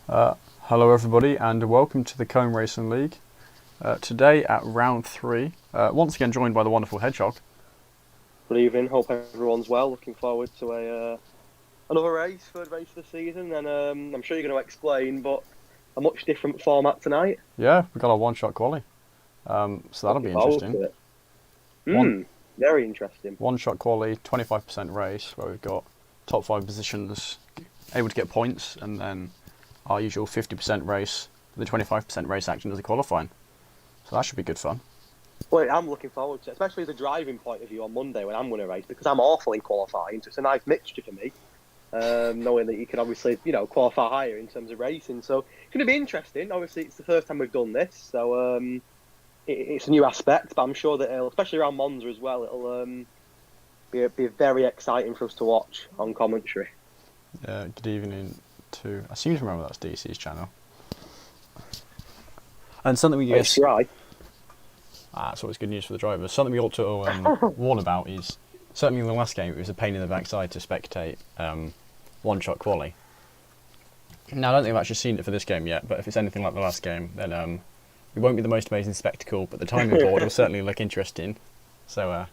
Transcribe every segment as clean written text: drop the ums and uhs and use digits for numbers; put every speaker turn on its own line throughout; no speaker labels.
Hello everybody and welcome to the Comb Racing League. Today at round 3, once again joined by the wonderful Hedgehog.
Good evening, hope everyone's well. Looking forward to another race, third race of the season, and I'm sure you're going to explain, but a much different format tonight.
Yeah, we've got our one-shot quali, so that'll be interesting.
Very interesting.
One-shot quali, 25% race, where we've got top 5 positions able to get points, and then our usual 50% race, the 25% race action as a qualifying. So that should be good fun.
Well, I'm looking forward to it, especially the driving point of view on Monday when I'm going to race, because I'm awful in qualifying, so it's a nice mixture for me, knowing that you can obviously, qualify higher in terms of racing. So it's going to be interesting. Obviously, it's the first time we've done this, so it's a new aspect, but I'm sure that especially around Monza as well, it'll be very exciting for us to watch on commentary.
Good evening to, I seem to remember that's DC's channel. And something we guess... That's always good news for the drivers. Something we ought to warn about is, certainly in the last game, it was a pain in the backside to spectate one-shot quali. Now, I don't think I've actually seen it for this game yet, but if it's anything like the last game, then it won't be the most amazing spectacle, but the timing board will certainly look interesting. So,
a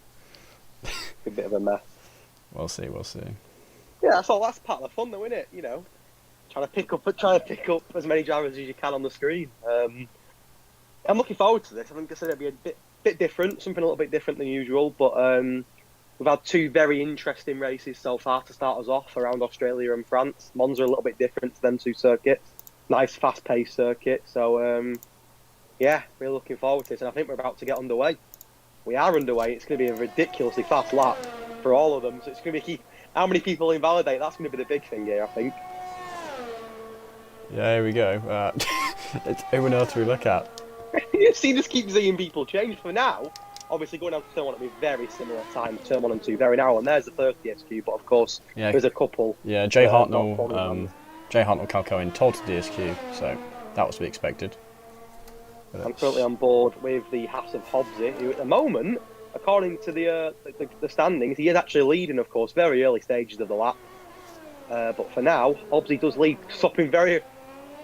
bit of a mess.
We'll see.
Yeah, that's part of the fun, though, isn't it? Trying to pick up as many drivers as you can on the screen. I'm looking forward to this. I think it'll be a bit different, something a little bit different than usual. But we've had two very interesting races so far to start us off around Australia and France. Monza a little bit different to them two circuits. Nice, fast-paced circuit. So, yeah, really looking forward to this. And I think we're about to get underway. We are underway. It's going to be a ridiculously fast lap for all of them. So it's going to be how many people invalidate. That's going to be the big thing here, I think.
Yeah, here we go. Who on earth do we look at?
You see, just keep seeing people change. For now, obviously going down to turn 1 will be very similar time, turn 1 and 2, very narrow. And there's the first DSQ, but of course, there's a couple.
Yeah, Jay Hartnell, Cal Cohen told to DSQ, so that was to be expected.
I'm currently on board with the Haas of Hobbsy, who at the moment, according to the standings, he is actually leading, of course, very early stages of the lap. But for now, Hobbsy does lead, stopping very...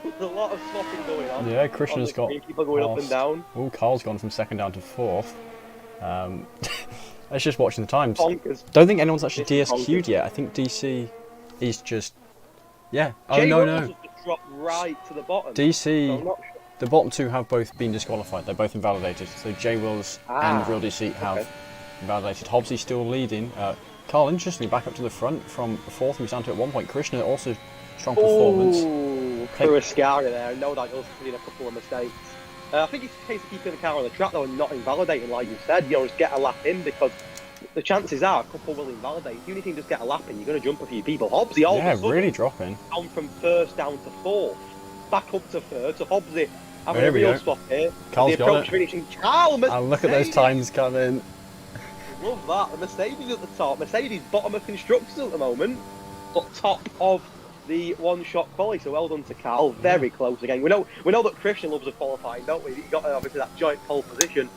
There's a lot of swapping going on.
Yeah, Krishna's got...
People going up and down.
Oh, Carl's gone from 2nd down to 4th. It's just watching the times.
Bonkers.
Don't think anyone's actually DSQ'd yet. I think DC is just... Yeah. Oh, no.
Dropped right to the bottom.
DC... So the bottom 2 have both been disqualified. They're both invalidated. So J Wills and Real DC have invalidated. Hobbsy's still leading. Carl, interestingly, back up to the front from 4th. He was down to at one point. Krishna also strong performance.
Through a Scaria there. No doubt he'll see a couple of mistakes. I think it's a case of keeping the car on the track though and not invalidating, like you said. Just get a lap in, because the chances are a couple will invalidate. Even if you can just get a lap in, you're going to jump a few people. Hobbsy all of a sudden,
really dropping.
Down from 1st down to 4th. Back up to 3rd. So Hobbsy having a real swap here.
Carl's
the approach finishing.
And look at those times coming.
Love that. The Mercedes at the top. Mercedes bottom of constructors at the moment, but top of the one-shot quali. So well done to Carl. Very close again. We know that Christian loves a qualifying, don't we? He got obviously that joint pole position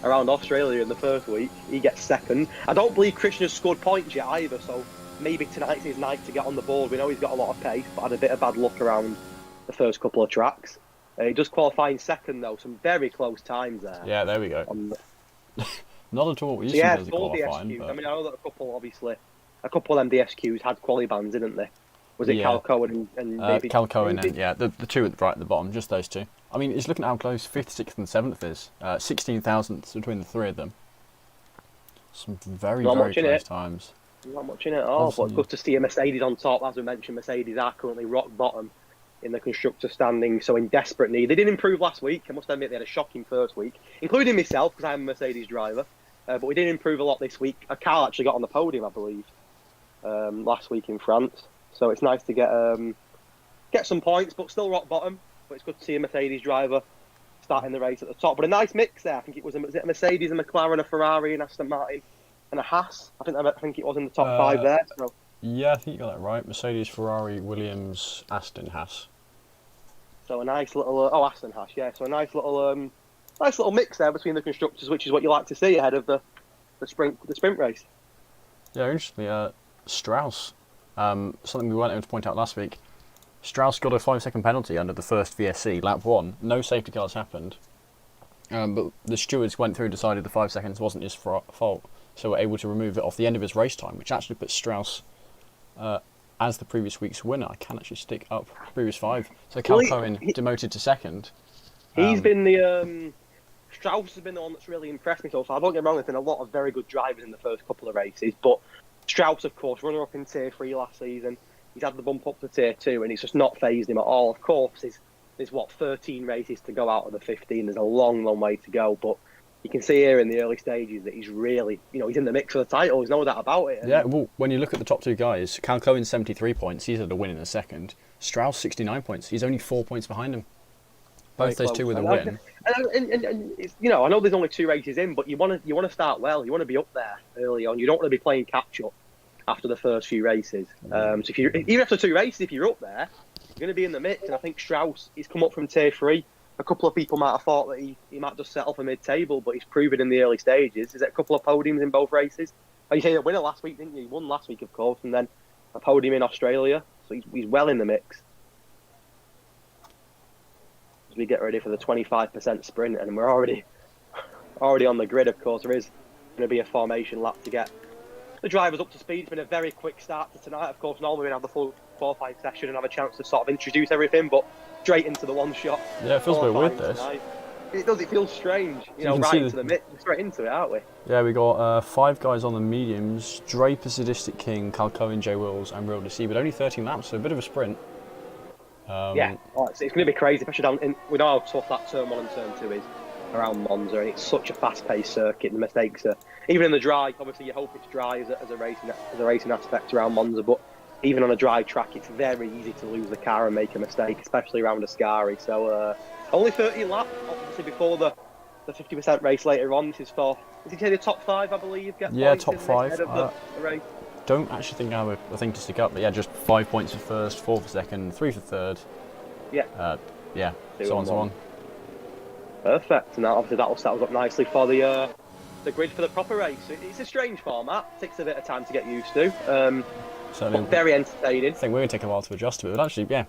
around Australia in the first week. He gets 2nd. I don't believe Christian has scored points yet either. So maybe tonight's his night to get on the board. We know he's got a lot of pace, but had a bit of bad luck around the first couple of tracks. He does qualify in 2nd though. Some very close times there.
Yeah, there we go. Not at all what we used to do as a qualifying.
But... I mean, I know that a couple of them DSQs had quali bans, didn't they? Was it Cal Cohen and maybe...
Cal Cohen and, the two right at the bottom, just those two. I mean, it's looking at how close 5th, 6th and 7th is. 16 thousandths between the 3 of them. Some very close times.
Not much in it at all, but good to see a Mercedes on top. As we mentioned, Mercedes are currently rock bottom in the constructor standing, so in desperate need. They did improve last week. I must admit they had a shocking first week, including myself, because I'm a Mercedes driver. But we did improve a lot this week. Carl actually got on the podium, I believe, last week in France. So it's nice to get some points, but still rock bottom. But it's good to see a Mercedes driver starting the race at the top. But a nice mix there. I think it was a Mercedes, a McLaren, a Ferrari, an Aston Martin, and a Haas. I think it was in the top 5 there. So.
Yeah, I think you got that right. Mercedes, Ferrari, Williams, Aston, Haas.
So a nice little Aston Haas, yeah. So a nice little mix there between the constructors, which is what you like to see ahead of the sprint race.
Yeah, interestingly, Strauss. Something we weren't able to point out last week. Strauss got a 5-second penalty under the first VSC, lap 1. No safety cars happened. But the stewards went through and decided the 5 seconds wasn't his fault, so were able to remove it off the end of his race time, which actually put Strauss as the previous week's winner. I can actually stick up the previous 5. So Cal Cohen demoted to 2nd.
He's been the... Strauss has been the one that's really impressed me so far. Don't get me wrong, there's been a lot of very good drivers in the first couple of races, but Strauss, of course, runner-up in Tier 3 last season. He's had the bump up to Tier 2, and it's just not phased him at all. Of course, there's 13 races to go out of the 15. There's a long, long way to go, but you can see here in the early stages that he's really, he's in the mix for the title. There's no doubt about it.
Yeah, well, when you look at the top 2 guys, Cal Cohen 73 points. He's had a win in the second. Strauss 69 points. He's only 4 points behind him. Both those two with a win.
And it's, I know there's only 2 races in, but you want to start well. You want to be up there early on. You don't want to be playing catch up after the first few races. So even after 2 races, if you're up there, you're going to be in the mix. And I think Strauss, he's come up from Tier 3. A couple of people might have thought that he might just settle for mid-table, but he's proven in the early stages. He's at a couple of podiums in both races. Oh, you say the winner last week, didn't you? He won last week, of course, and then a podium in Australia. So he's well in the mix. As we get ready for the 25% sprint, and we're already on the grid, of course. There is going to be a formation lap to get the drivers up to speed. It's been a very quick start to tonight. Of course, normally we're going to have the full qualifying session and have a chance to sort of introduce everything, but straight into the one shot.
Yeah, it feels a bit weird, this.
It does, it feels strange. Right into the mix, straight into it, aren't we?
Yeah, we got 5 guys on the mediums. Draper, Sadistic King, Cal Cohen, J Wills, and Real DC, but only 13 laps, so a bit of a sprint.
It's going to be crazy, especially down in... We know how tough that Turn 1 and Turn 2 is around Monza, and it's such a fast-paced circuit. The mistakes are... Even in the dry, obviously you hope it's dry as a racing aspect around Monza, but even on a dry track, it's very easy to lose the car and make a mistake, especially around Ascari. So only 30 laps, obviously before the 50% race later on. This is for... Is he the top 5, I believe?
Top 5.
The race.
Don't actually think I have a thing to stick up, but yeah, just 5 points for first, 4 for second, 3 for third.
Yeah.
So on and so on.
Perfect. And obviously that'll set us up nicely for the grid for the proper race. It's a strange format. It takes a bit of time to get used to. But very entertaining.
I think we're going to take a while to adjust to it, but actually, yeah.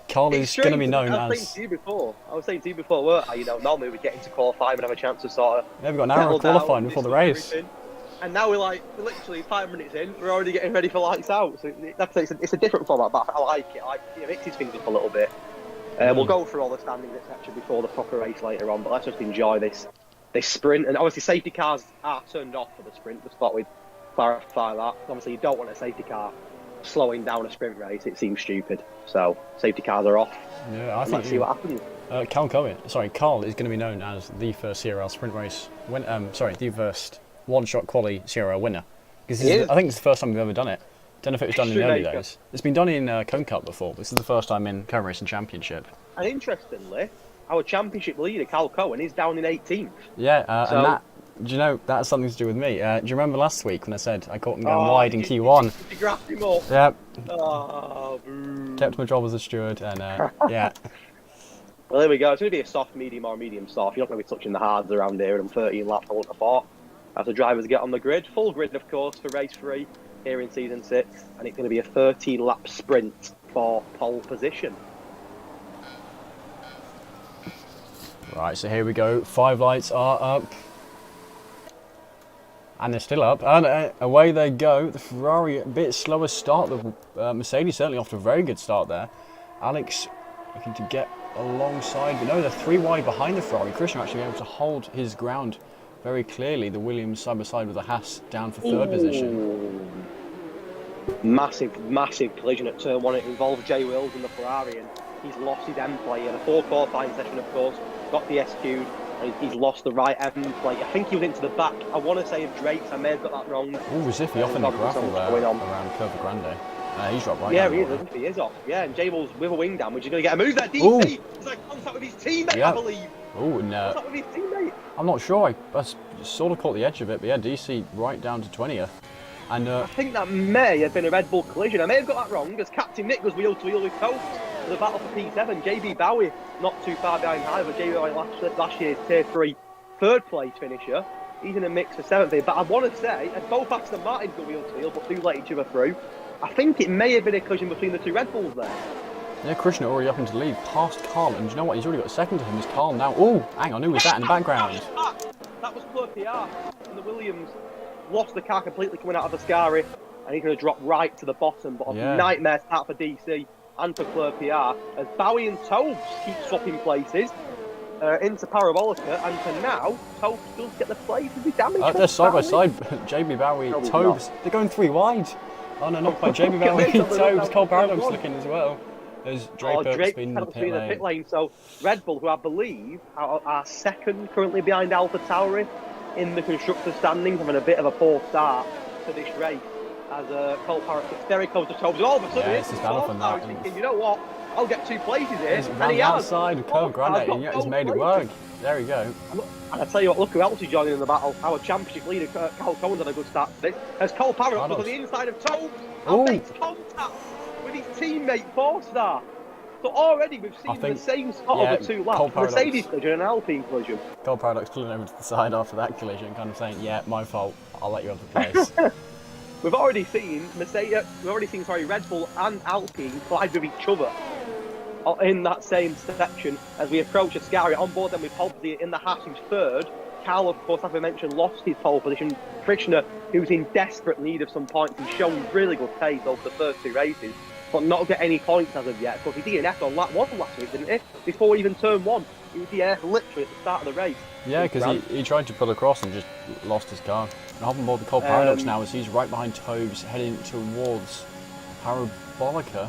Carl is going to be known as...
I was saying to you before, normally we get into qualifying and have a chance to sort of...
Yeah, we've got an hour of qualifying before the race.
And now we're literally 5 minutes in, we're already getting ready for lights out. So it's a different format, but I like it. It mixes things up a little bit. We'll go through all the standings, etc., before the proper race later on, but let's just enjoy this sprint. And obviously safety cars are turned off for the sprint, just thought we'd clarify that. Obviously you don't want a safety car slowing down a sprint race, it seems stupid. So safety cars are off.
Yeah, I think...
Let's see what happens.
Carl is going to be known as the first CRL sprint race, the first one-shot quali CRL winner. Because I think it's the first time we've ever done it. Don't know if it was done in the early days. It's been done in Cone Cup before. This is the first time in Cone Racing Championship.
And interestingly, our championship leader, Cal Cohen, is down in 18th.
Yeah, and that, do you know, that has something to do with me. Do you remember last week when I said I caught him going wide in Q1?
You grabbed him up?
Yep.
Oh, boo.
Kept my job as a steward, and yeah.
Well, there we go. It's going to be a soft, medium, or medium soft. You're not going to be touching the hards around here, and 13 laps, I wouldn't have thought. As the drivers get on the grid, full grid, of course, for race 3 here in season 6, and it's going to be a 13-lap sprint for pole position.
Right, so here we go. 5 lights are up. And they're still up. And away they go. The Ferrari, a bit slower start. The Mercedes certainly off to a very good start there. Alex looking to get alongside. But no, they're 3 wide behind the Ferrari. Christian actually able to hold his ground very clearly. The Williams side by side with the Haas down for 3rd position.
Massive collision at turn 1. It involved J Wills and the Ferrari, and he's lost his end plate. In a 4 qualifying session, of course, got the SQ'd, and he's lost the right end plate. I think he was into the back, I want to say, of Drake's. I may have got that wrong.
Oh, Recife off in the gravel there around Curva Grande. He's dropped right
down.
Yeah,
he is off. Yeah, and J Wills with a wing damage. He's going to get a move there. DC! He's like contact with his teammate, I believe.
Oh, no.
Contact with his teammate.
I'm not sure. I sort of caught the edge of it, but yeah, DC right down to 20th. And
I think that may have been a Red Bull collision. I may have got that wrong, as Captain Nick was wheel to wheel with Coates for the battle for P7. JB Bowie not too far behind either. JB Bowie last year's Tier 3 3rd place finisher. He's in a mix for 7th here. But I want to say, as both Aston Martins go wheel to wheel, but do let each other through, I think it may have been a collision between the 2 Red Bulls there.
Yeah, Krishna already up into the lead, past Carl, and do you know what? He's already got a second to him. Is Carl now? Oh, hang on, who was that in the background?
That was Club PR, and the Williams lost the car completely coming out of the Scary, and he's going to drop right to the bottom. But a nightmare start for DC and for Club PR as Bowie and Tobes keep swapping places into Parabolica, and for now, Tobes does get the place as he damaged.
They're side by side. JB Bowie, Tobes. They're going 3 wide. Oh no, not quite. JB Bowie, Tobes, Cole Paradox looking as well. There's Drake's been in the pit lane.
So Red Bull, who I believe are second currently behind Alpha Tauri in the constructor standings, having a bit of a poor start to this race as Cole Paradox gets very close to Tobes, and all of a sudden it's thinking, you know what? I'll get 2 places here.
And he outside of Cole Grande, and he's made it work. There we go.
And I tell you what, look who else is joining in the battle. Our championship leader, Carl Cohen's had a good start to this. As Cole Paradox on the inside of Tobes and makes contact with his teammate 4-star. So already we've seen the same spot over 2 laps. Mercedes collision and Alpine collision.
Cole Paradox pulling over to the side after that collision, kind of saying, "Yeah, my fault. I'll let you have the place."
We've already seen Red Bull and Alpine collide with each other in that same section as we approach Ascari. On board then with Hobbsy in the Haas, who's third. Carl, of course, as we mentioned, lost his pole position. Krishna, who's in desperate need of some points, he's shown really good pace over the first 2 races, but not get any points as of yet. Because he DNF'd on lap 1 last week, didn't he? Before even turn 1. He was DNF'd literally at the start of the race. Yeah,
because he tried to pull across and just lost his car. And hop on board the Cole Paradox now as he's right behind Tobes, heading towards Parabolica.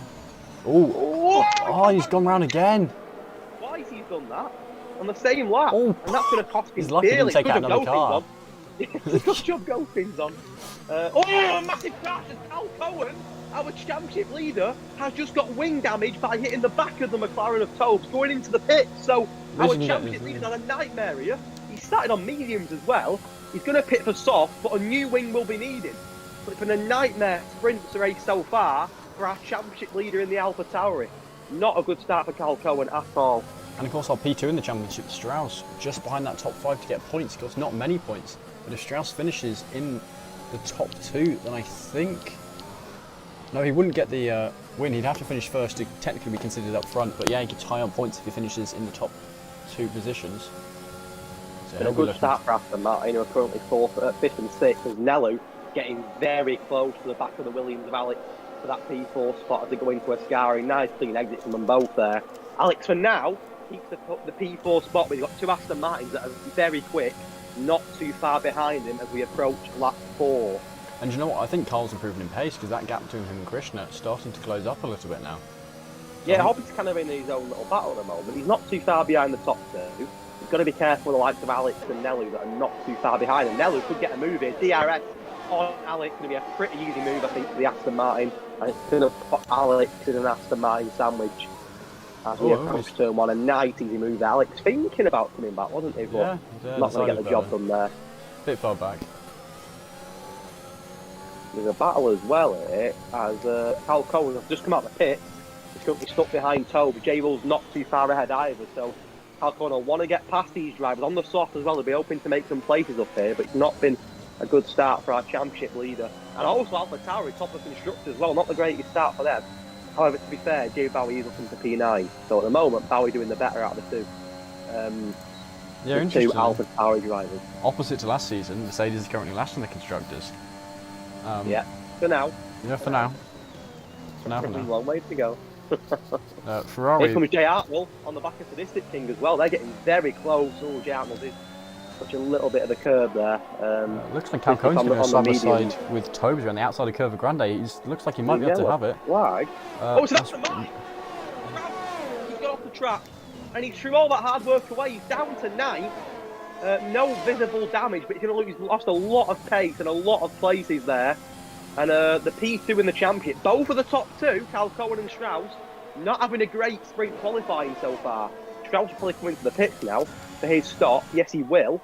Oh, he's gone round again.
Twice he's done that on the same lap, and that's going to cost him
he's lucky he didn't take out another car.
Good job, Goldfin's on. A massive crash as Cal Cohen, our championship leader, has just got wing damage by hitting the back of the McLaren of Tobes going into the pit. So our championship leader's had a nightmare here. He started on mediums as well. He's going to pit for soft, but a new wing will be needed. But it's been a nightmare sprint race so far for our championship leader in the Alpha Tauri. Not a good start for Cal Cohen at all.
And of course our P2 in the championship, Strauss, just behind that top 5 to get points. Of course, not many points, but if Strauss finishes in the top 2, then I think... No, he wouldn't get the win. He'd have to finish first to technically be considered up front. But yeah, he could tie on points if he finishes in the top 2 positions. So
been a good start for Aston Martin, who are currently 5th and 6th, as Nello getting very close to the back of the Williams of Alex for that P4 spot as they go into Ascari. Nice clean exit from them both there. Alex, for now, keeps the P4 spot, but he's got 2 Aston Martins that are very quick, not too far behind him as we approach lap 4.
And you know what? I think Carl's improving in pace because that gap between him and Krishna is starting to close up a little bit now.
Yeah, Hobbit's kind of in his own little battle at the moment. He's not too far behind the top 2. He's got to be careful with the likes of Alex and Nelu that are not too far behind. And Nelu could get a move here. DRS on Alex going to be a pretty easy move, I think, for the Aston Martin. And it's going to put Alex in an Aston Martin sandwich as we approach turn 1. A nice easy move there. Alex thinking about coming back, wasn't he? But not going to get the job done there.
Bit far back.
There's a battle as well here as Cal Cohen has just come out of the pit. He's currently stuck behind Toby. J-Will's not too far ahead either, so Cal Cohen will want to get past these drivers on the soft as well. He'll be hoping to make some places up here, but it's not been a good start for our championship leader. And also Alpha Tauri, top of constructors as well, not the greatest start for them. However, to be fair, J. Bowie is looking to P9, so at the moment, Bowie doing the better out of the 2.
Yeah,
the 2 Alpha Tauri drivers.
Opposite to last season, Mercedes is currently last in the constructors.
Yeah, for now.
Yeah, for now. For now.
Long way to go.
Ferrari.
Here comes Jay Hartnell on the back of Sadistic King as well. They're getting very close. Oh, Jay Hartnell did such a little bit of the curve there.
Looks like Cal Cohen's going to go side by side with Toby on the outside of Curve of Grande. Looks like he might be able to have it.
Flag. So that's the mark. He's got off the track and he threw all that hard work away. He's down to 9th. No visible damage, but he's lost a lot of pace and a lot of places there. And the P2 in the championship, both of the top 2, Cal Cohen and Strauss, not having a great sprint qualifying so far. Strauss will probably come into the pits now for his stop. Yes, he will.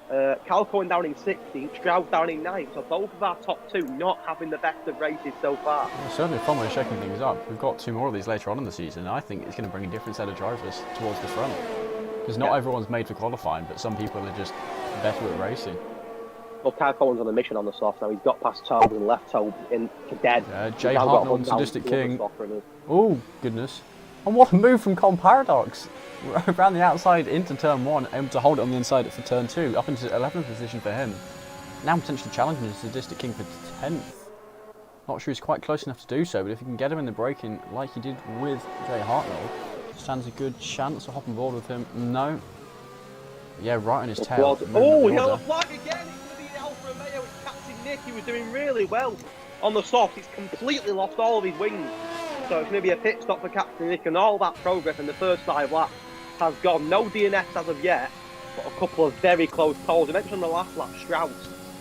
Cal Cohen down in 16th, Strauss down in 9th. So both of our top 2 not having the best of races so far.
Well, certainly a fun way of shaking things up. We've got 2 more of these later on in the season, and I think it's going to bring a different set of drivers towards the front. Because not everyone's made for qualifying, but some people are just better at racing.
Well, Cal Cohen's on a mission on the soft now. He's got past Toby and left Toby in to dead.
Jay Hartnell and Sadistic King. Oh, goodness. And what a move from Cole Paradox! Around the outside into turn 1, able to hold it on the inside for turn 2, up into 11th position for him. Now potentially challenging the Sadistic King for 10th. Not sure he's quite close enough to do so, but if he can get him in the braking like he did with Jay Hartnell, stands a good chance of hopping board with him. No. Yeah, right on his tail.
Oh, yellow flag again! It's going to be Alfa Romeo, it's Captain Nick, he was doing really well on the soft. He's completely lost all of his wings. So it's going to be a pit stop for Captain Nick, and all that progress in the first 5 laps has gone. No DNS as of yet, but a couple of very close calls. I mentioned on the last lap, Strauss,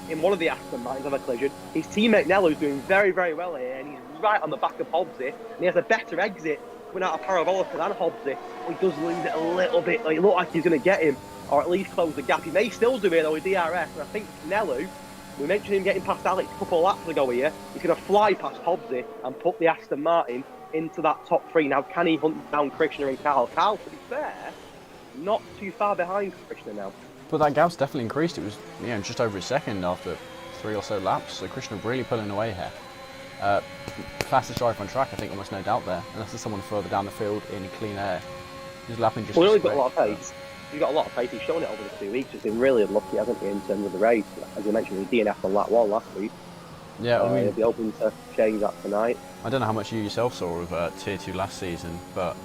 in one of the Aston Martins of a collision. His teammate Nello's doing very, very well here, and he's right on the back of Hobbsy, and he has a better exit coming out of Parabolica than Hobbsy. But he does lose it a little bit. Like, it looked like he's going to get him, or at least close the gap. He may still do it though with DRS, and I think Nello, we mentioned him getting past Alex a couple of laps ago here, he's going to fly past Hobbsy and put the Aston Martin into that top 3. Now, can he hunt down Krishna and Carl? Carl, to be fair, not too far behind Krishna now.
But that gap's definitely increased. It was, you know, just over a second after 3 or so laps. So Krishna really pulling away here. Fastest driver on track, I think, almost no doubt there. Unless there's someone further down the field in clean air. He's lapping just.
Well, he's got a lot of pace. He's got a lot of pace. He's shown it over the 2 weeks. He's been really unlucky, hasn't he, in terms of the race? As you mentioned, he DNF on lap 1 last week.
Yeah, I mean,
he'll be open to change that tonight.
I don't know how much you yourself saw of Tier 2 last season, but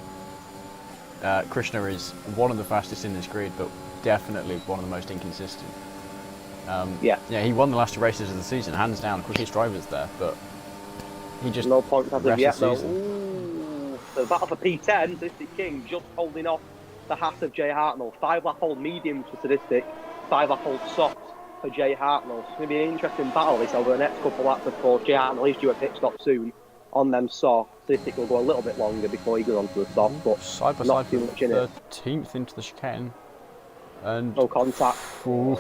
Krishna is one of the fastest in this grid, but definitely one of the most inconsistent. Yeah, he won the last 2 races of the season, hands down, quickest drivers there, but he just
no points as of yet though. Ooh, so battle for P10, Sadistic King just holding off the Haas of Jay Hartnell. 5 lap hold mediums for Sadistic, 5 lap hold softs for Jay Hartnell. It's going to be an interesting battle this over the next couple of laps. Of course, Jay Hartnell is due a pit stop soon on them soft. Sadistic will go a little bit longer before he goes onto the soft, but
side by
not
side
too much in it.
13th into the chicane. And
no contact.
Cal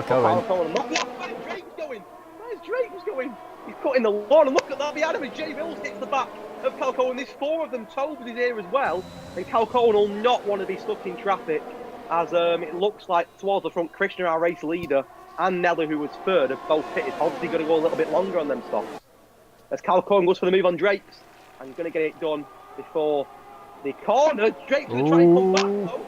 Cohen.
Where's Drake's going? Where's Drake's going? He's cutting the lawn, and look at that behind him as Jay Mills hits the back of Cal Cohen. There's 4 of them. Tobes is here as well, and Cal Cohen will not want to be stuck in traffic, as it looks like towards the front, Krishna, our race leader, and Nelly, who was 3rd, have both pitted. Obviously going to go a little bit longer on them stops. As Cal Cohen goes for the move on Drake's, and he's going to get it done before the corner. Drake's going to try and come back, though.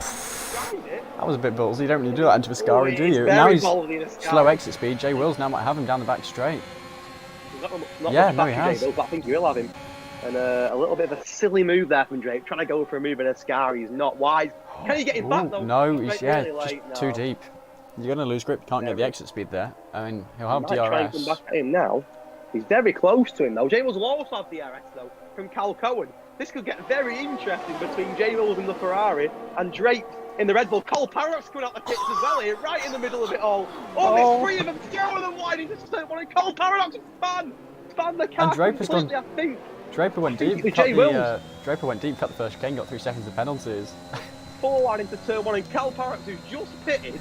That was a bit ballsy. You don't really do that into Ascari, do you? Now he's slow exit speed. Jay Wills now might have him down the back straight.
Yeah, no, he has. But I think he will have him. And a little bit of a silly move there from Drake, trying to go for a move in Ascari. He's not wise. Can he get him back though?
No, he's really just too deep. You're going to lose grip. You can't get the exit speed there. I mean, he'll have DRS.
Try and come back at him now. He's very close to him though. Jay Wills will also have DRS though from Cal Cohen. This could get very interesting between Jay Wills in the Ferrari and Drake in the Red Bull. Cole Parrot's coming out the pits as well here, right in the middle of it all. There's 3 of them, 2 of them wide into turn 1, and Cole Parrot's span the car completely, I think.
Draper went deep, Draper went deep, cut the first chicane, got 3 seconds of penalties.
4 wide into turn 1, and Cal Parrot, who's just pitted,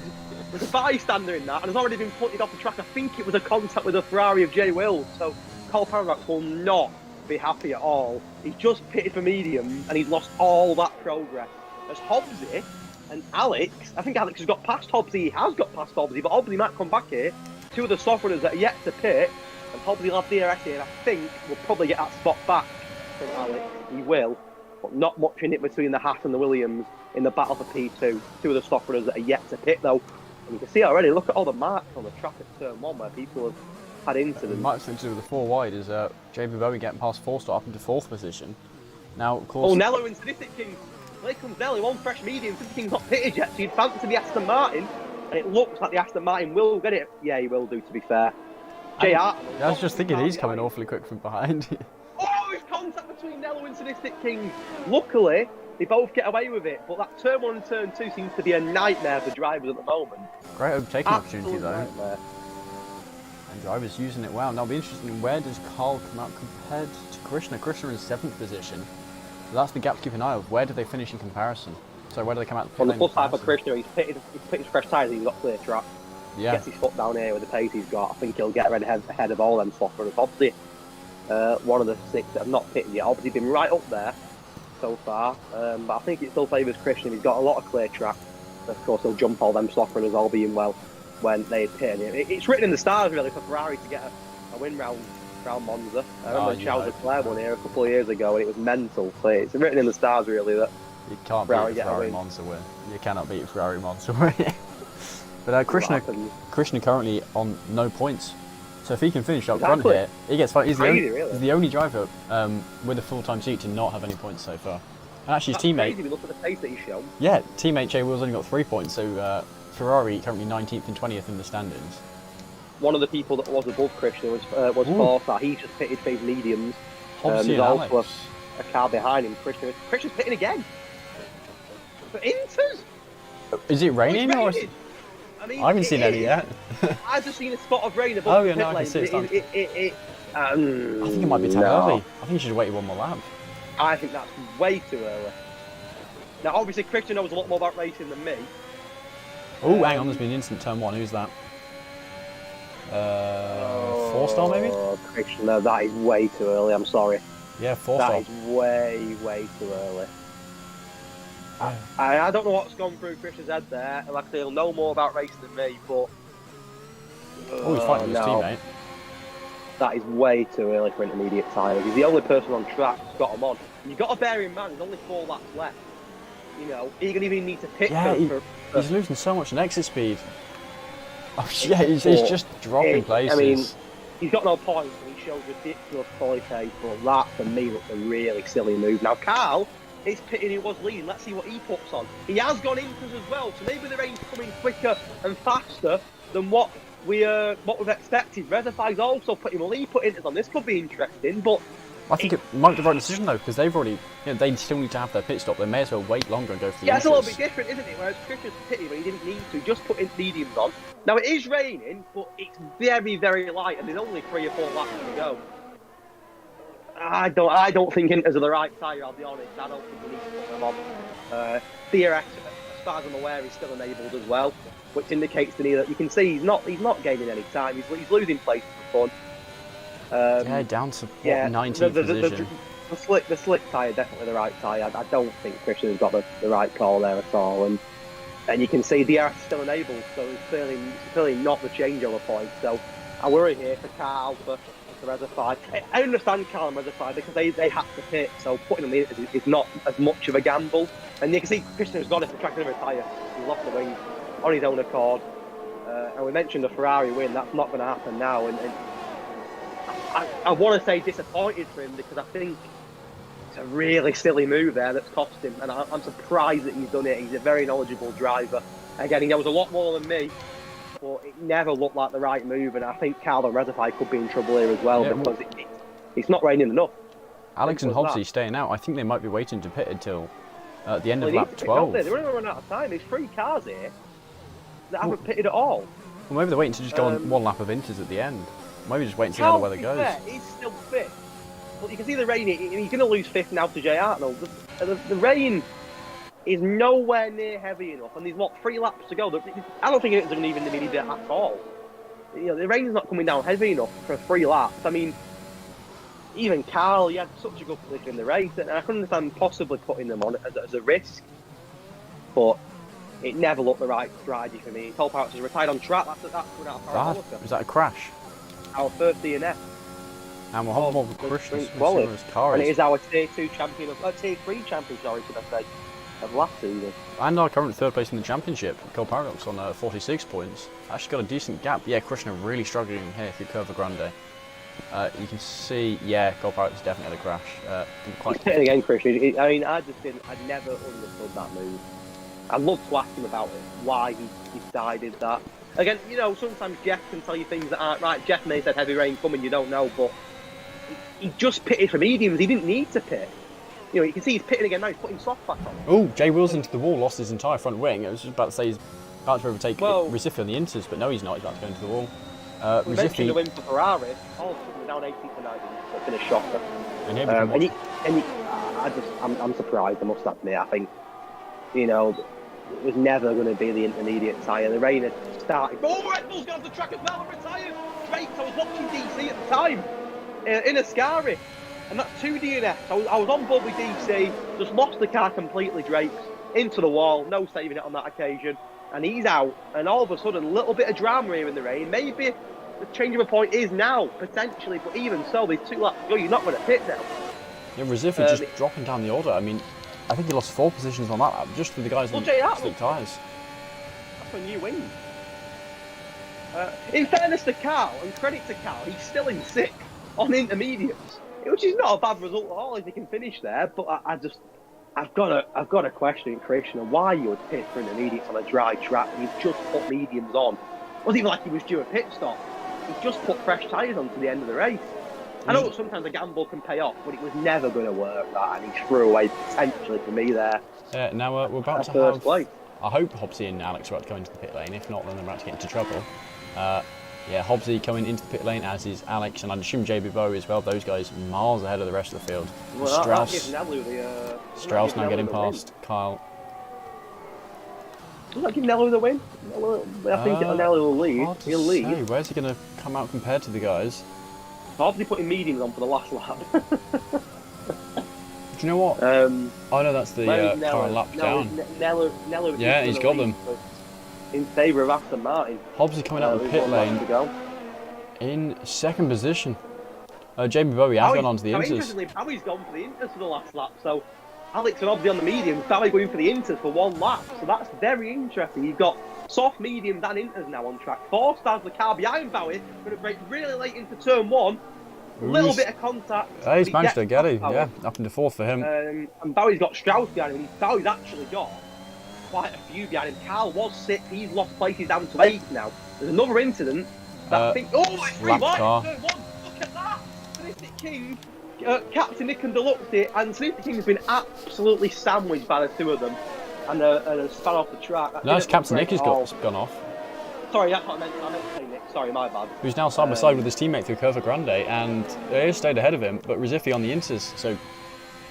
was a bystander in that, and has already been putted off the track. I think it was a contact with the Ferrari of Jay Wills, so Cole Parrot will not be happy at all. He's just pitted for medium, and he's lost all that progress. As Hobbsy and Alex, I think Alex has got past Hobbsy, he has got past Hobbsy, but Hobbsy might come back here. 2 of the soft runners that are yet to pit, and Hobbsy will have DRS here, and I think we'll probably get that spot back from Alex. He will, but not much in it between the Haas and the Williams in the battle for P2. 2 of the soft runners that are yet to pit though. And you can see already, look at all the marks on the track at turn 1 where people have had incidents.
Might have something to do with the 4 wide is JB Bowie getting past 4-star up into 4th position. Now, of course...
Oh, Nello and Sadistic King. Here comes Nello, 1 fresh medium. Sadistic King's not pitted yet, so you'd fancy the Aston Martin. And it looks like the Aston Martin will get it. Yeah, he will do, to be fair.
I was just thinking he's coming awfully quick from behind.
Oh, it's contact between Nello and Sadistic King. Luckily, they both get away with it, but that turn 1 and turn 2 seems to be a nightmare for drivers at the moment.
Great overtaking opportunity though.
Nightmare.
And drivers using it well. Now it'll be interesting, where does Carl come out compared to Krishna? Krishna in 7th position. So that's the gap to keep an eye of. Where do they finish in comparison? So where do they come out?
On the plus side for Krishna, he's pitted fresh tyres, he's got clear track.
Yeah.
Gets his foot down here with the pace he's got. I think he'll get ahead of all them soft runners. Obviously, one of the 6 that have not pitted yet. Obviously been right up there so far, but I think it still favours Christian. He's got a lot of clear track. Of course, he'll jump all them soft runners, all being well, when they pit. It's written in the stars really for Ferrari to get a win round around Monza. I remember Charles Leclerc won here a couple of years ago, and it was mental. So it's written in the stars, really, that
you can't beat a Ferrari Monza win. You cannot beat a Ferrari Monza win. But Krishna currently on no points. So if he can finish up front here, he gets fine. He's the only driver with a full-time seat to not have any points so far. And actually, his teammate.
Crazy, we look at the pace that he's shown.
Yeah, teammate Jay Will's only got 3 points. So Ferrari currently 19th and 20th in the standings.
One of the people that was above Krishna was Forsyth. He just pitted for his mediums.
There's
also a car behind him. Krishna's pitting again. For Inters.
Is it raining or? I mean, I haven't seen any yet.
I've just seen a spot of rain above the pit lane.
I can see it. I think it might be too early. I think you should wait one more lap.
I think that's way too early. Now, obviously, Krishna knows a lot more about racing than me.
Oh, hang on, there's been an instant turn one. Who's that? 4-star maybe?
Krishna, that is way too early. I'm sorry.
Yeah, 4-star.
That is way too early. I don't know what's gone through Krishna's head there. Like I say, he'll know more about racing than me, but...
he's fighting with his teammate.
That is way too early for intermediate tyres. He's the only person on track who's got him on. And you've got to bear in mind, there's only 4 laps left. You know, you're going to even need to pit
he's losing so much in exit speed. Oh, yeah, he's just dropping places.
I mean, he's got no points, and he shows ridiculous quality, but that, for me, looks a really silly move. Now, Carl is pitting, he was leading. Let's see what he puts on. He has gone into us as well, so maybe the rain's coming quicker and faster than what we've expected. Reservoir's also putting, well, he put Inters on. This could be interesting, but
I think it might be the right decision though, because they've already, they still need to have their pit stop. They may as well wait longer and go for the
it's a little bit different, isn't it? Whereas Christian's pitting, but he didn't need to, just put in mediums on. Now it is raining, but it's very, very light, and there's only 3 or 4 laps to go. I don't think Inters are the right tyre. I'll be honest. I don't think we need to put them on. DRS, as far as I'm aware, is still enabled as well, which indicates to me that you can see he's not gaining any time. He's losing places for fun.
Down to 19th position.
The slick tyre, definitely the right tyre. I don't think Christian's got the right call there at all. And you can see DRS is still enabled, so it's clearly not the changeover point. So I worry here for Carl, for Reservoir. I understand Carl and Reservoir because they had to pit, so putting them in is not as much of a gamble. And you can see Christian's got it to track another tyre. He's lost the wing on his own accord. And we mentioned the Ferrari win. That's not going to happen now. And I want to say disappointed for him because I think it's a really silly move there that's cost him, and I'm surprised that he's done it. He's a very knowledgeable driver. Again, he knows a lot more than me, but it never looked like the right move, and I think Carl and Reservoir could be in trouble here as well because it's not raining enough.
Alex and Hobbsy staying out. I think they might be waiting to pit until the end of lap 12.
They're going to run out of time. There's 3 cars here that haven't pitted at all.
Well, maybe they're waiting to just go on 1 lap of Inters at the end. Maybe just wait and see how the weather goes.
He's still 5th. But you can see the rain. He's going to lose 5th now to Jay Arnold. The rain is nowhere near heavy enough. And there's, 3 laps to go. I don't think it's going to even need it at all. The rain's not coming down heavy enough for 3 laps. I mean, even Carl, he had such a good position in the race. And I couldn't understand possibly putting them on as a risk. But it never looked the right strategy for me. Cole Parks is retired on track.
Was that a crash?
Our first DNF.
And we'll have more Christian's
car. And it is our Tier 2 champion, Tier 3 champion, sorry, should I say, of last season.
And our current 3rd place in the championship, Cole Paradox on 46 points. Actually got a decent gap. Yeah, Krishna really struggling here through Curva Grande. You can see, Cole Paradox definitely had a crash.
He's pitting again, Krishna. I mean, I never understood that move. I'd love to ask him about it, why he decided that. Again, sometimes Jeff can tell you things that aren't right. Jeff may have said heavy rain coming, you don't know, but he just pitted for mediums. He didn't need to pit. You can see he's pitting again now. He's putting soft back on.
Oh, Jay Will's into the wall, lost his entire front wing. I was just about to say he's about to overtake Recife on the Inters, but no, he's not. He's about to go into the wall.
We mentioned the win for Ferrari. All of a sudden, we're down 18th to 19th. It's been a shocker. I'm surprised, I must admit. I think, it was never going to be the intermediate tyre. The rain had started. Oh, Red Bull's got off the track as well and retired. Drake, I was watching DC at the time in Ascari, and that's 2 DNFs. I was on board with DC, just lost the car completely. Drake's into the wall, no saving it on that occasion, and he's out. And all of a sudden, a little bit of drama here in the rain. Maybe the change of a point is now, potentially, but even so, with 2 laps to go, you're not going to pit now.
Yeah, Resifi just dropping down the order. I mean, I think he lost 4 positions on that lap, just with the guys on slick tyres.
That's a new win. In fairness to Carl, and credit to Carl, he's still in 6th on intermediates, which is not a bad result at all if he can finish there. But I've got to question Krishna why you would pit for intermediates on a dry track when you've just put mediums on. It wasn't even like he was due a pit stop. He just put fresh tyres on to the end of the race. I know that sometimes a gamble can pay off, but it was never going to work, that, and he threw away potentially for me there.
Yeah, now we're about to
first
have...
place.
I hope Hobbsy and Alex are about to go into the pit lane. If not, then they're about to get into trouble. Yeah, Hobbsy coming into the pit lane, as is Alex, and I'd assume JB Bowie as well. Those guys miles ahead of the rest of the field.
Well,
Strauss now getting past Kyle.
Does that give Nello the win? I think Nello will lead. He'll lead.
Say, where's he going to come out compared to the guys?
Hobbsy putting mediums on for the last lap.
Do you know what? Oh no, that's the car lap down.
Nello
yeah, he's got them.
In favour of Aston Martin.
Hobbsy coming out of the pit lane in 2nd position. JB Bowie has gone on to the Inters.
Interestingly, Bowie's gone for the Inters for the last lap. So Alex and Hobbsy on the mediums, Bowie going for the Inters for 1 lap. So that's very interesting. You've got soft, mediums and Inters now on track. 4 stars the car behind Bowie, going to break really late into turn 1. A little bit of contact.
He's managed to get it, yeah, up into 4th for him.
And Bowie's got Strauss behind him. Bowie's actually got quite a few behind him. Carl was 6th, he's lost places down to 8th now. There's another incident that I think... Oh, it's 3 wide! Look at that! Sniffy King, Captain Nick and Deluxe it, and Sniffy King's been absolutely sandwiched by the 2 of them and spun off the track.
Nice, Captain Nick has gone off.
Sorry, that's what I meant to say, Nick. Sorry, my bad.
Who's now side by side with his teammate through Curva Grande, and he has stayed ahead of him, but Resifi on the Inters, so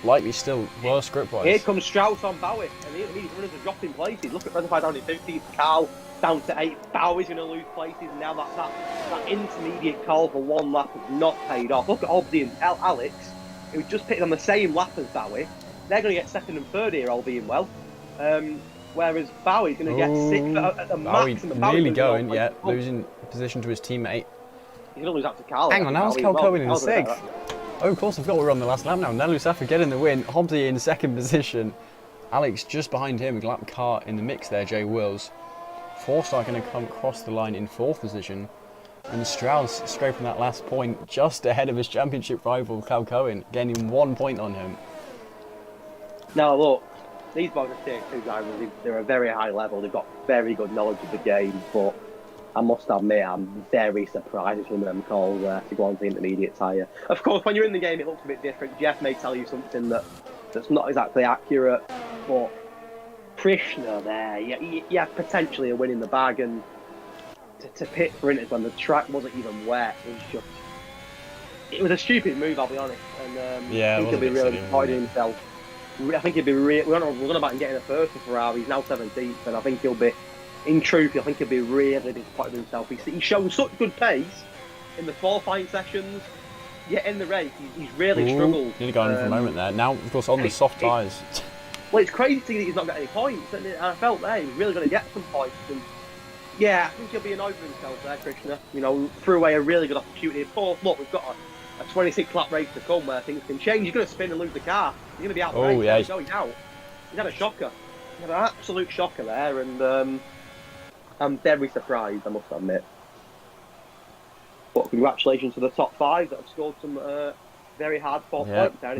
likely still worse grip-wise.
Here comes Strauss on Bowie, and these runners are dropping places. Look at Resifi down in 15th, Carl down to 8th, Bowie's going to lose places, and now that intermediate call for 1 lap has not paid off. Look at Hobbsy and Alex, who just pitted on the same lap as Bowie. They're going to get 2nd and 3rd here, all being well. Whereas Bowie's going to get 6th at the maximum.
Nearly going, yeah, losing position to his teammate.
He's going to lose out to Carl.
Hang on, how's Cal Cohen in 6th? Oh, of course, I forgot we're on the last lap now. Nelu Safa getting the win. Hobbsy in 2nd position. Alex just behind him, a lap car in the mix there, Jay Wills. 4-star going to come across the line in 4th position. And Strauss scraping that last point just ahead of his championship rival, Cal Cohen, gaining 1 point on him.
Now, look. These boys are tier 2 drivers, they're a very high level, they've got very good knowledge of the game, but I must admit I'm very surprised with some of them calls to go on to the intermediate tyre. Of course, when you're in the game it looks a bit different. Jeff may tell you something that's not exactly accurate, but Krishna there, yeah, potentially a win in the bag, and to pit for Inters when the track wasn't even wet, it was a stupid move, I'll be honest, and I think he'll be really disappointed in himself. I think he'd be we're on about him getting a 1st for Ferrari. He's now 17th, and I think he'll be, in truth, I think he'll be really disappointed in himself. He's shown such good pace in the qualifying sessions, yet in the race he's really struggled.
Nearly got him for a moment there. Now, of course, on the soft tyres.
Well, it's crazy to see that he's not got any points, and I felt there he was really going to get some points. And yeah, I think he'll be annoyed with himself there, Krishna. You know, threw away a really good opportunity. Of course, look, we've got a 26-lap race to come where things can change. He's going to spin and lose the car. He's going to be out of the race.
Yeah.
He's going out. He's had a shocker. He had an absolute shocker there, and I'm very surprised, I must admit. But congratulations to the top 5 that have scored some very hard 4 points there.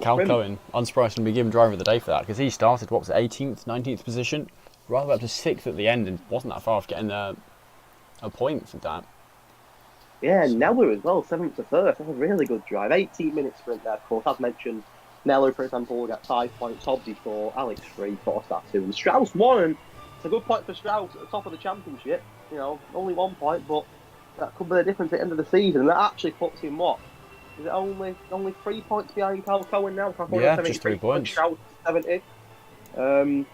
Cal Cohen, unsurprisingly, given driver of the day for that, because he started, 18th, 19th position, rather up to 6th at the end, and wasn't that far off getting a point for that.
Yeah, Nello as well, 7th to 1st. That's a really good drive. 18 minutes sprint there, of course. As mentioned, Nello, for example, will get 5 points, Hobbsy 4, Alex 3, 4-star 2, and Strauss 1. And it's a good point for Strauss at the top of the championship. You know, only 1 point, but that could be the difference at the end of the season. And that actually puts him, what? Is it only 3 points behind Cal Cohen now?
Yeah, just 3 points.
Strauss 70. And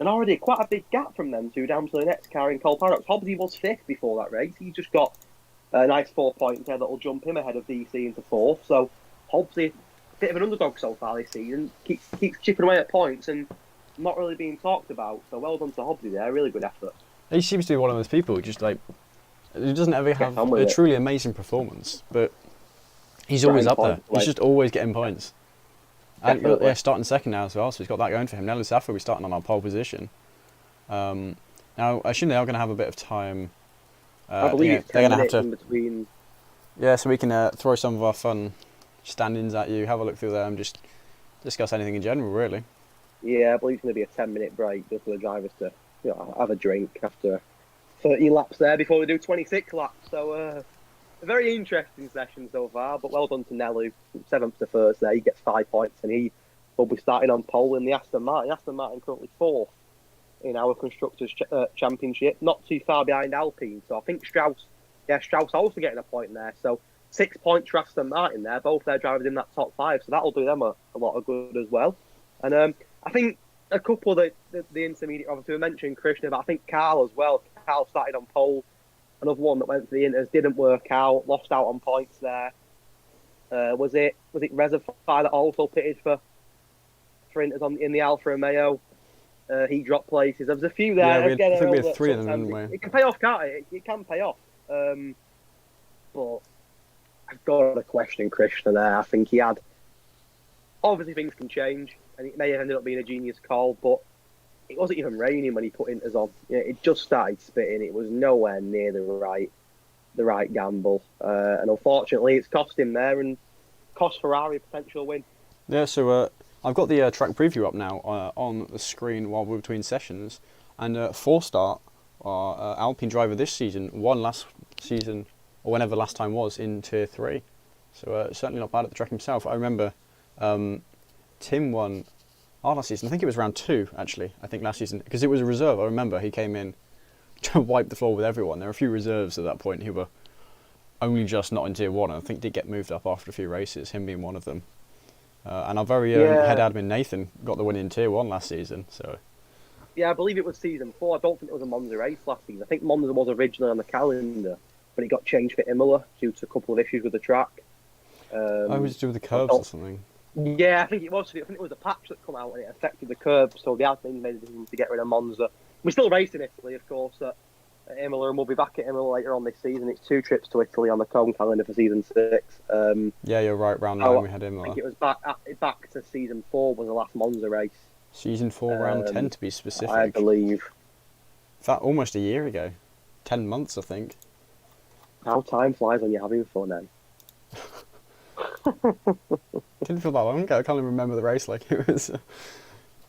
already quite a big gap from them two down to the next car in Cole Paradox. Hobbsy was 5th before that race. He just got a nice 4 points there that'll jump him ahead of DC into 4th. So Hobbsy, a bit of an underdog so far this season, keeps chipping away at points and not really being talked about. So well done to Hobbsy there, really good effort.
He seems to be one of those people who just He doesn't ever have
on with
a
it.
truly amazing performance, but he's always up there.
Points,
He's
like-
just always getting points. And
Definitely.
yeah, starting second now as well, so he's got that going for him. Nelly Safa will be starting on our pole position. Now, I assume they are going to have a bit of time.
I believe it's
they're
10
going to have
minutes
to.
in between.
Yeah, so we can throw some of our fun stand-ins at you, have a look through them, just discuss anything in general, really.
Yeah, I believe it's going to be a 10-minute break just for the drivers to have a drink after 30 laps there before they do 26 laps. So a very interesting session so far, but well done to Nelu, 7th to 1st there. He gets 5 points and he will be starting on pole in the Aston Martin. Aston Martin currently 4th in our Constructors' Championship, not too far behind Alpine. So I think Strauss also getting a point there. So 6 points for Aston Martin there, both their drivers in that top 5. So that'll do them a lot of good as well. And I think a couple of the intermediate, obviously we mentioned Krishna, but I think Carl as well. Carl started on pole. Another one that went for the Inters, didn't work out, lost out on points there. Was it Reservoir that also pitted for Inters in the Alfa Romeo? He dropped places. There was a few there.
Yeah,
Again,
I think we
know
had
that
3 of them,
sometimes
didn't we?
It can pay off, can't it? It can pay off. But I've got to question Krishna there. I think he had... Obviously, things can change, and it may have ended up being a genius call, but it wasn't even raining when he put Inters on. It just started spitting. It was nowhere near the right gamble. And unfortunately, it's cost him there and cost Ferrari a potential win.
Yeah, so I've got the track preview up now on the screen while we're between sessions. And Forstart, our Alpine driver this season, won last season, or whenever last time was, in Tier 3. So certainly not bad at the track himself. I remember Tim won last season. I think it was round 2, actually, I think last season. Because it was a reserve. I remember he came in to wipe the floor with everyone. There were a few reserves at that point who were only just not in Tier 1. I think did get moved up after a few races, him being one of them. And our very own head admin Nathan got the win in Tier 1 last season. So
yeah, I believe it was season 4. I don't think it was a Monza race last season. I think Monza was originally on the calendar, but it got changed for Imola due to a couple of issues with the track.
it was to do with the curbs or something.
Yeah, I think it was. I think it was a patch that come out and it affected the curbs, so the admin made a decision to get rid of Monza. We still race in Italy, of course, at Imola, and we'll be back at Imola later on this season. It's 2 trips to Italy on the home calendar for season 6.
Yeah, you're right. Round 9 we had Imola.
I think it was back to season 4 was the last Monza race.
Season 4, round 10 to be specific.
I believe.
In fact, almost a year ago. 10 months, I think.
How time flies when you're having fun, then.
Didn't feel that long ago. I can't even remember the race like it was.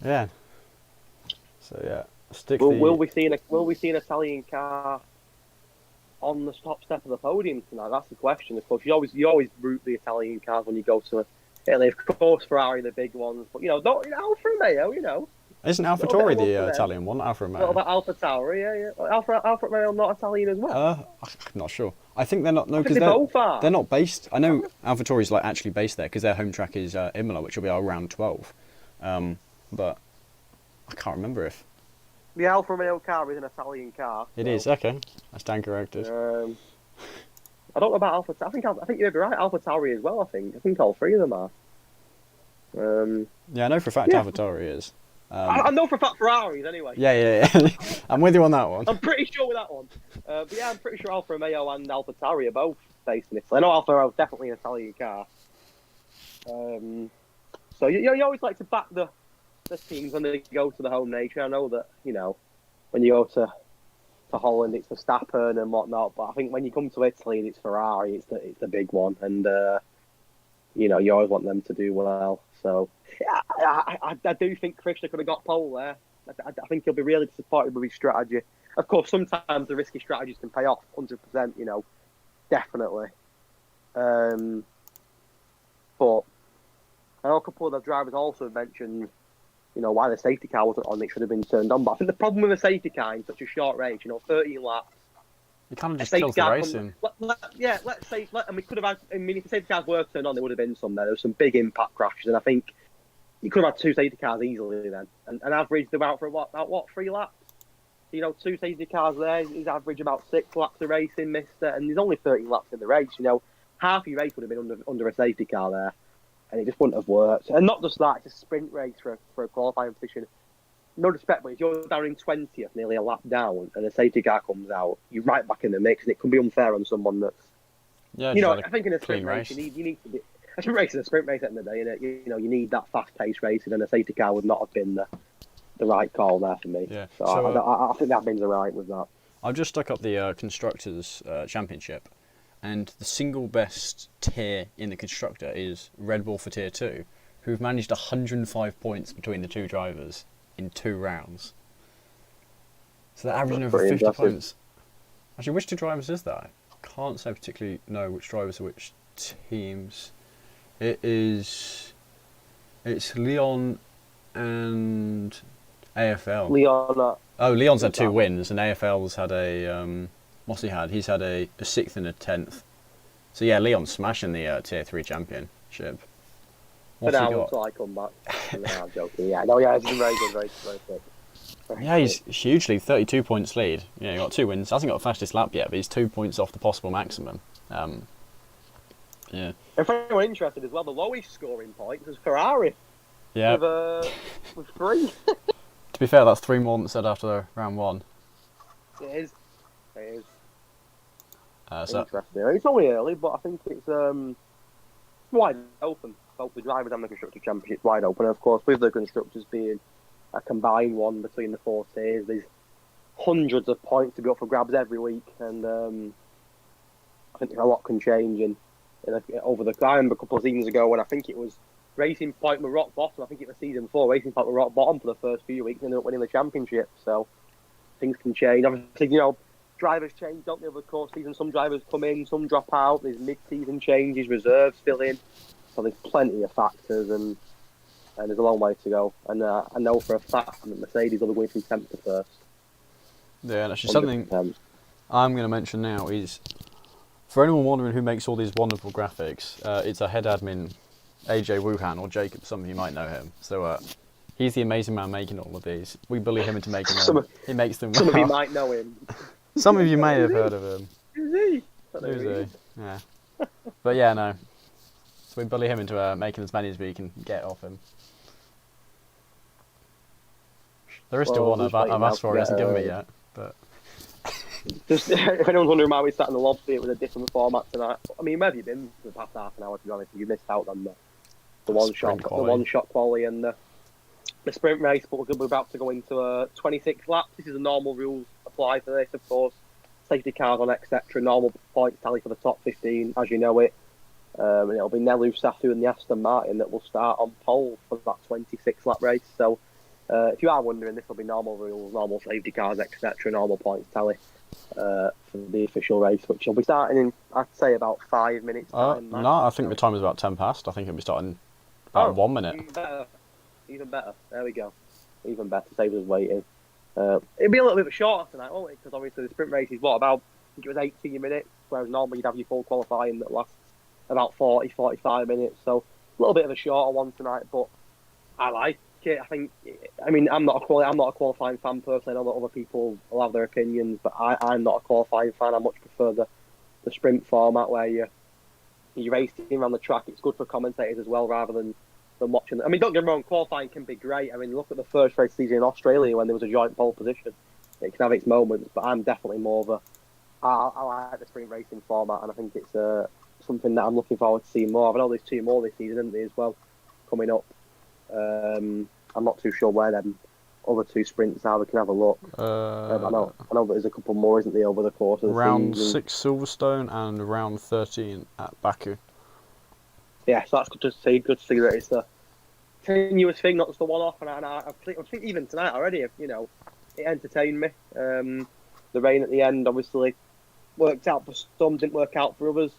Yeah. So yeah,
Will we see an Italian car on the top step of the podium tonight? That's the question. Of course, you always root the Italian cars when you go to Italy. Of course, Ferrari the big ones, but Alfa Romeo,
Isn't AlphaTauri the Italian one? Alfa Romeo.
What about Alfa Tauri? Yeah. Alfa Romeo not Italian as well.
I'm not sure. I think they're not. No, because
they both are.
they're not based. I know AlphaTauri's like actually based there because their home track is Imola, which will be around 12. But I can't remember if
The Alfa Romeo car is an Italian car.
it is. Okay, I stand corrected.
I don't know about Alfa. I think you're right. Alfa Tauri as well. I think all 3 of them are.
Yeah, I know for a fact AlphaTauri is.
I know for a fact Ferraris anyway.
Yeah. I'm with you on that one.
I'm pretty sure with that one. But yeah, I'm pretty sure Alfa Romeo and Alfa Tauri are both based in Italy. I know Alfa Romeo is definitely an Italian car. So you always like to back the teams when they go to the home nation. I know that when you go to Holland it's Verstappen and whatnot, but I think when you come to Italy and it's Ferrari, it's the big one, and you always want them to do well. So yeah, I do think Krishna could have got pole there. I think he'll be really disappointed with his strategy. Of course, sometimes the risky strategies can pay off, 100%. Definitely. But I know a couple of the drivers also mentioned, why the safety car wasn't on. It should have been turned on. But I think the problem with a safety car in such a short race, 13 laps.
You kind of just kills the racing.
Let's say, and we could have had. I mean, if the safety cars were turned on, there would have been some there. There was some big impact crashes, and I think you could have had 2 safety cars easily then, and average them out for about 3 laps. 2 safety cars there. He's average about 6 laps of racing, Mister, and there's only 13 laps in the race. Half your race would have been under a safety car there, and it just wouldn't have worked. And not just that, it's a sprint race for a qualifying position. no respect, but if you're down in 20th, nearly a lap down, and a safety car comes out, you're right back in the mix, and it can be unfair on someone that's.
Yeah,
You know,
just had
I think in a
a clean
sprint race,
race.
you need to be. A sprint race is a sprint race at the end of the day, and you know, you need that fast-paced racing, and a safety car would not have been the right call there for me.
Yeah.
So,
So,
I think that Bin's right with that.
I've just stuck up the Constructors' Championship, and the single best tier in the Constructor is Red Bull for Tier 2, who've managed 105 points between the two drivers in 2 rounds. So they're averaging over 50 points. Actually, which 2 drivers is that? I can't say particularly know which drivers are which teams. It's Leon and AFL.
Leon.
Oh, Leon's had 2 wins, and AFL's had a what's he had? He's had a 6th and a 10th. So yeah, Leon's smashing the Tier 3 championship. What's he got?
Until I come back. No, I'm joking. Yeah, no, yeah, it's been very good, very quick.
Yeah, he's hugely 32 points lead. Yeah, he got 2 wins. Hasn't got the fastest lap yet, but he's 2 points off the possible maximum. Yeah.
If anyone interested as well, the lowest scoring point was Ferrari.
Yeah.
With 3.
To be fair, that's 3 more than said after round 1.
It is.
So
Interesting. It's only early, but I think it's wide open. Both the drivers and the Constructors' Championship wide open. And of course, with the Constructors being a combined one between the 4 tiers, there's hundreds of points to go for grabs every week, and I think a lot can change over the. I remember a couple of seasons ago when I think it was Racing Point were rock bottom. I think it was season 4. Racing Point were rock bottom for the first few weeks and ended up winning the championship. So things can change. Obviously, you know, drivers change, don't they, over the course of the season? Some drivers come in, some drop out. There's mid-season changes, reserves fill in. So there's plenty of factors, and there's a long way to go. And I know for a fact that Mercedes will be going from 10th to 1st.
Yeah, and actually
100%.
something I'm going to mention now is, for anyone wondering who makes all these wonderful graphics, it's our head admin, AJ Wuhan, or Jacob, some of you might know him. So he's the amazing man making all of these. We bully him into making them. He makes them well.
Some of you might know him.
Some of you may have heard of him.
Who's he?
Who's he? Yeah. But yeah, no. So we bully him into making as many as we can get off him. There is still one I've asked for, he hasn't given me yet. But
just if anyone's wondering why we sat in the lobby, it was a different format tonight. I mean, where have you been for the past half an hour? To be honest, you missed out on the one shot quali and the sprint race. But we're about to go into 26 laps. This is the normal rules apply for this, of course. Safety cars on, etc. Normal points tally for the top 15, as you know it. And it'll be Nelu Safu and the Aston Martin that will start on pole for that 26 lap race. So if you are wondering, this will be normal rules, normal safety cars, etc. Normal points tally for the official race, which will be starting in, I'd say, about 5 minutes time.
No, I think the time is about 10 past. I think it'll be starting about 1 minute.
Even better. There we go. Even better. Saves us waiting. It'll be a little bit shorter tonight, won't it? Because obviously the sprint race is I think it was 18 minutes, whereas normally you'd have your full qualifying that lasts about 40, 45 minutes. So a little bit of a shorter one tonight, but I like it. I'm not a qualifying fan personally. I know that other people will have their opinions, but I'm not a qualifying fan. I much prefer the sprint format where you're racing around the track. It's good for commentators as well, rather than watching. I mean, don't get me wrong, qualifying can be great. I mean, look at the first race season in Australia when there was a joint pole position. It can have its moments, but I'm definitely more of I like the sprint racing format, and I think it's something that I'm looking forward to seeing more of. I know there's 2 more this season, isn't there, as well, coming up. I'm not too sure where them other 2 sprints are. We can have a look. I know that there's a couple more, isn't there, over the course of the
round
season.
6 Silverstone and round 13 at Baku.
Yeah, so that's good to see. Good to see that it's a continuous thing, not just a one-off. And I think even tonight already, you know, it entertained me. The rain at the end obviously worked out for some, didn't work out for others.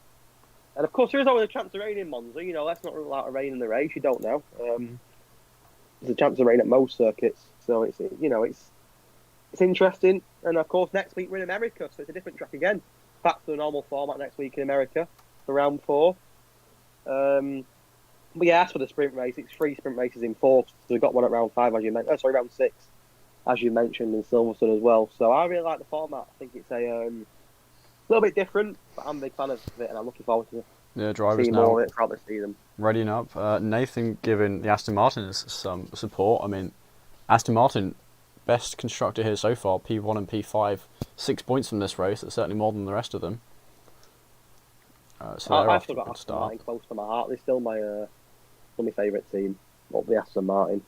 And of course, there is always a chance of rain in Monza. You know, let's not rule out a rain in the race. You don't know. There's a chance of rain at most circuits, so it's interesting. And of course, next week we're in America, so it's a different track again. Back to the normal format next week in America for round 4. But yeah, as for the sprint race, it's 3 sprint races in 4. So we've got one at round 5, as you mentioned. Round 6, as you mentioned, in Silverstone as well. So I really like the format. I think it's a little bit different, but I'm a big fan of it, and I'm looking forward to
drivers
seeing
now
more of it throughout the season.
readying up. Nathan giving the Aston Martins some support. I mean, Aston Martin best constructor here so far, P1 and P5, 6 points from this race. That's certainly more than the rest of them. So they're
I've
off
still
to a
got
good
Aston
start.
Martin close to my heart. They're still my favourite team. Well, the Aston Martin.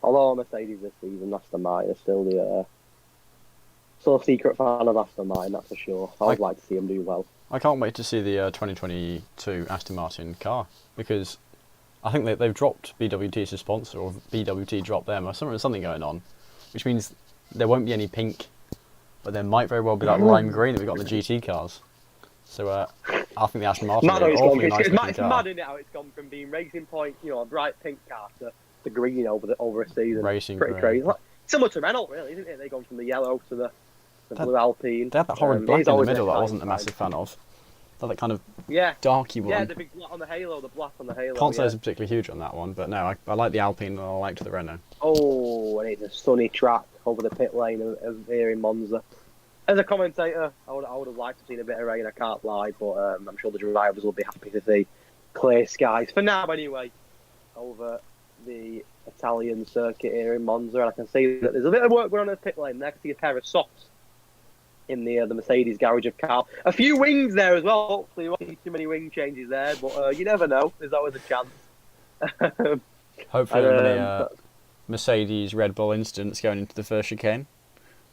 Although I'm Mercedes this season, Aston Martin is still still a secret fan of Aston Martin, that's for sure. I would like to see them do well.
I can't wait to see the 2022 Aston Martin car, because I think they've dropped BWT as a sponsor, or BWT dropped them, or something going on, which means there won't be any pink, but there might very well be that lime green that we got in the GT cars. So I think the Aston Martin is awfully nice looking car.
It's mad, isn't it, how it's gone from being Racing Point, a bright pink car, to green over a season.
Racing
pretty
green.
Crazy. Like, similar to Renault, really, isn't it? They've gone from the yellow to the blue Alpine.
They had that horrid black in the middle that I wasn't a massive fan of. That kind of darky one.
Yeah, the big black on the halo,
Can't say I was particularly huge on that one, but no, I like the Alpine and I liked the Renault.
Oh, and it's a sunny track over the pit lane of here in Monza. As a commentator, I would have liked to have seen a bit of rain, I can't lie, but I'm sure the drivers will be happy to see clear skies. For now, anyway, over the Italian circuit here in Monza, and I can see that there's a bit of work going on in the pit lane there. I can see a pair of softs in the Mercedes garage of Carl. A few wings there as well. Hopefully, you won't see too many wing changes there, but you never know. There's always a chance.
Hopefully, many Mercedes Red Bull incidents going into the first chicane.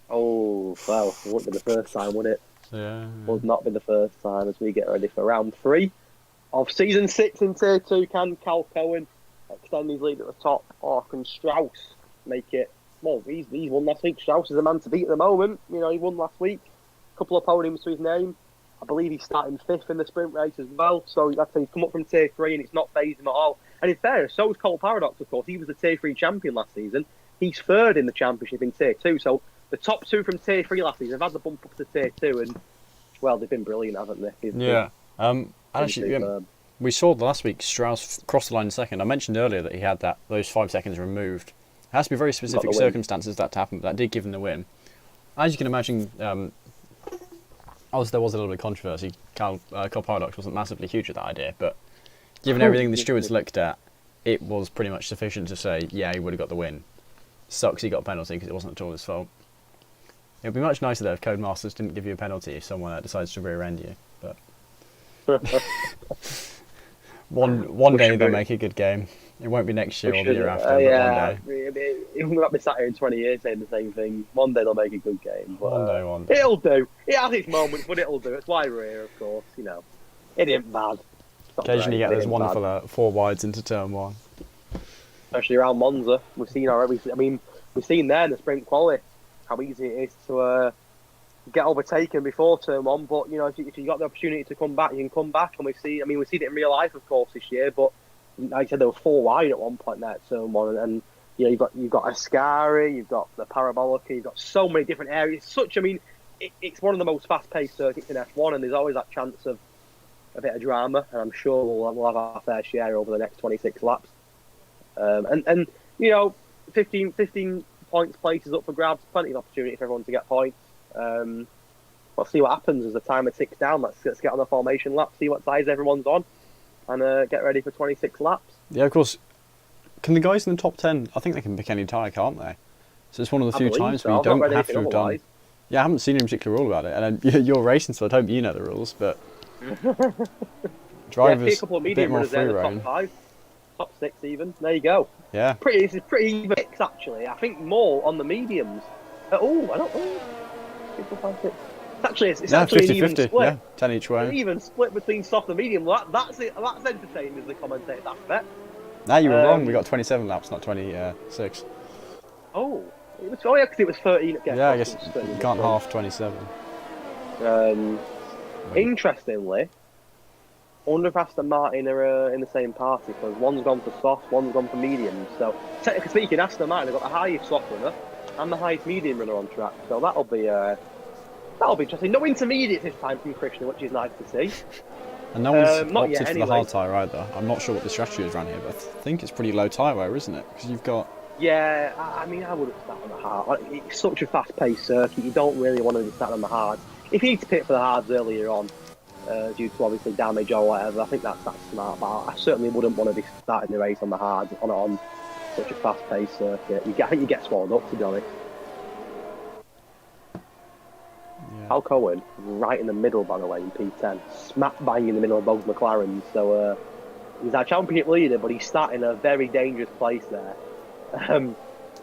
Oh, well, it wouldn't be the first time, would it?
Yeah.
Would not be the first time as we get ready for round 3 of season 6 in Tier 2. Can Cal Cohen extend his lead at the top, or can Strauss make it? Well, he's won last week. Strauss is the man to beat at the moment. He won last week. A couple of podiums to his name. I believe he's starting 5th in the sprint race as well. So that's he's come up from Tier 3 and it's not phased him at all. And in fairness, so is Cole Paradox, of course. He was the Tier 3 champion last season. He's 3rd in the championship in Tier 2. So the top 2 from Tier 3 last season have had the bump up to Tier 2, and well, they've been brilliant, haven't they?
Actually, we saw last week Strauss cross the line in second. I mentioned earlier that he had those 5 seconds removed. It has to be very specific circumstances that to happen, but that did give him the win. As you can imagine, there was a little bit of controversy. Cole Paradox wasn't massively huge at that idea, but given everything the stewards looked at, it was pretty much sufficient to say, yeah, he would have got the win. Sucks he got a penalty because it wasn't at all his fault. It would be much nicer though if Codemasters didn't give you a penalty if someone decides to rear-end you. But one day they'll make a good game. It won't be next year or the year after, but one day.
Even though I've been sat here in 20 years saying the same thing, one day they'll make a good game. But,
one day.
It'll do. It has its moments, but it'll do. It's why we're here, of course. It ain't bad.
Occasionally you get those wonderful 4 wides into turn 1.
Especially around Monza. We've seen there in the sprint quality how easy it is to get overtaken before turn 1. But if you got the opportunity to come back, you can come back. And we've seen it in real life, of course, this year. But like I said, there were 4 wide at one point there at turn 1, and you've got Ascari, you've got the Parabolica, you've got so many different areas. It's one of the most fast-paced circuits in F1, and there's always that chance of a bit of drama. And I'm sure we'll have our fair share over the next 26 laps. And 15 points places up for grabs, plenty of opportunity for everyone to get points. We'll see what happens as the timer ticks down. Let's get on the formation lap, see what size everyone's on, and get ready for 26 laps.
Yeah, of course. Can the guys in the top 10, I think they can pick any tyre, can't they? So it's one of the few times where you don't have to have done... Yeah, I haven't seen any particular rule about it, and you're racing, so I hope you know the rules, but... Drivers,
a couple of
a bit
medium
more
runners
free
there, the
reign.
top 5, top 6 even. There you go.
Yeah.
This is pretty even mix, actually. I think more on the mediums. I don't know. 6, 5, 6. It's actually
50,
an even
50,
split.
yeah, 10 each way.
An even split between soft and medium. That's entertaining as the commentator's aspect.
Now you were wrong. We got 27 laps, not 26.
Oh, because it was 13.
Yeah, I guess you can't half 27.
Interestingly, I wonder if Aston Martin are in the same party, because one's gone for soft, one's gone for medium. So, technically speaking, Aston Martin have got the highest soft runner and the highest medium runner on track. So that'll be interesting. No intermediates this time from Krishna, which is nice to see.
And no one's opted for the hard tyre either. I'm not sure what the strategy is around here, but I think it's pretty low tyre wear, isn't it? Because you've got...
Yeah, I would have started on the hard. It's such a fast-paced circuit, you don't really want to be starting on the hard. If you need to pit for the hards earlier on, due to obviously damage or whatever, I think that's smart, but I certainly wouldn't want to be starting the race on the hards on such a fast-paced circuit. I think you get swallowed up, to be honest. Cal Cohen, right in the middle, by the way, in P10. Smack bang in the middle of both McLarens. So he's our championship leader, but he's starting a very dangerous place there. And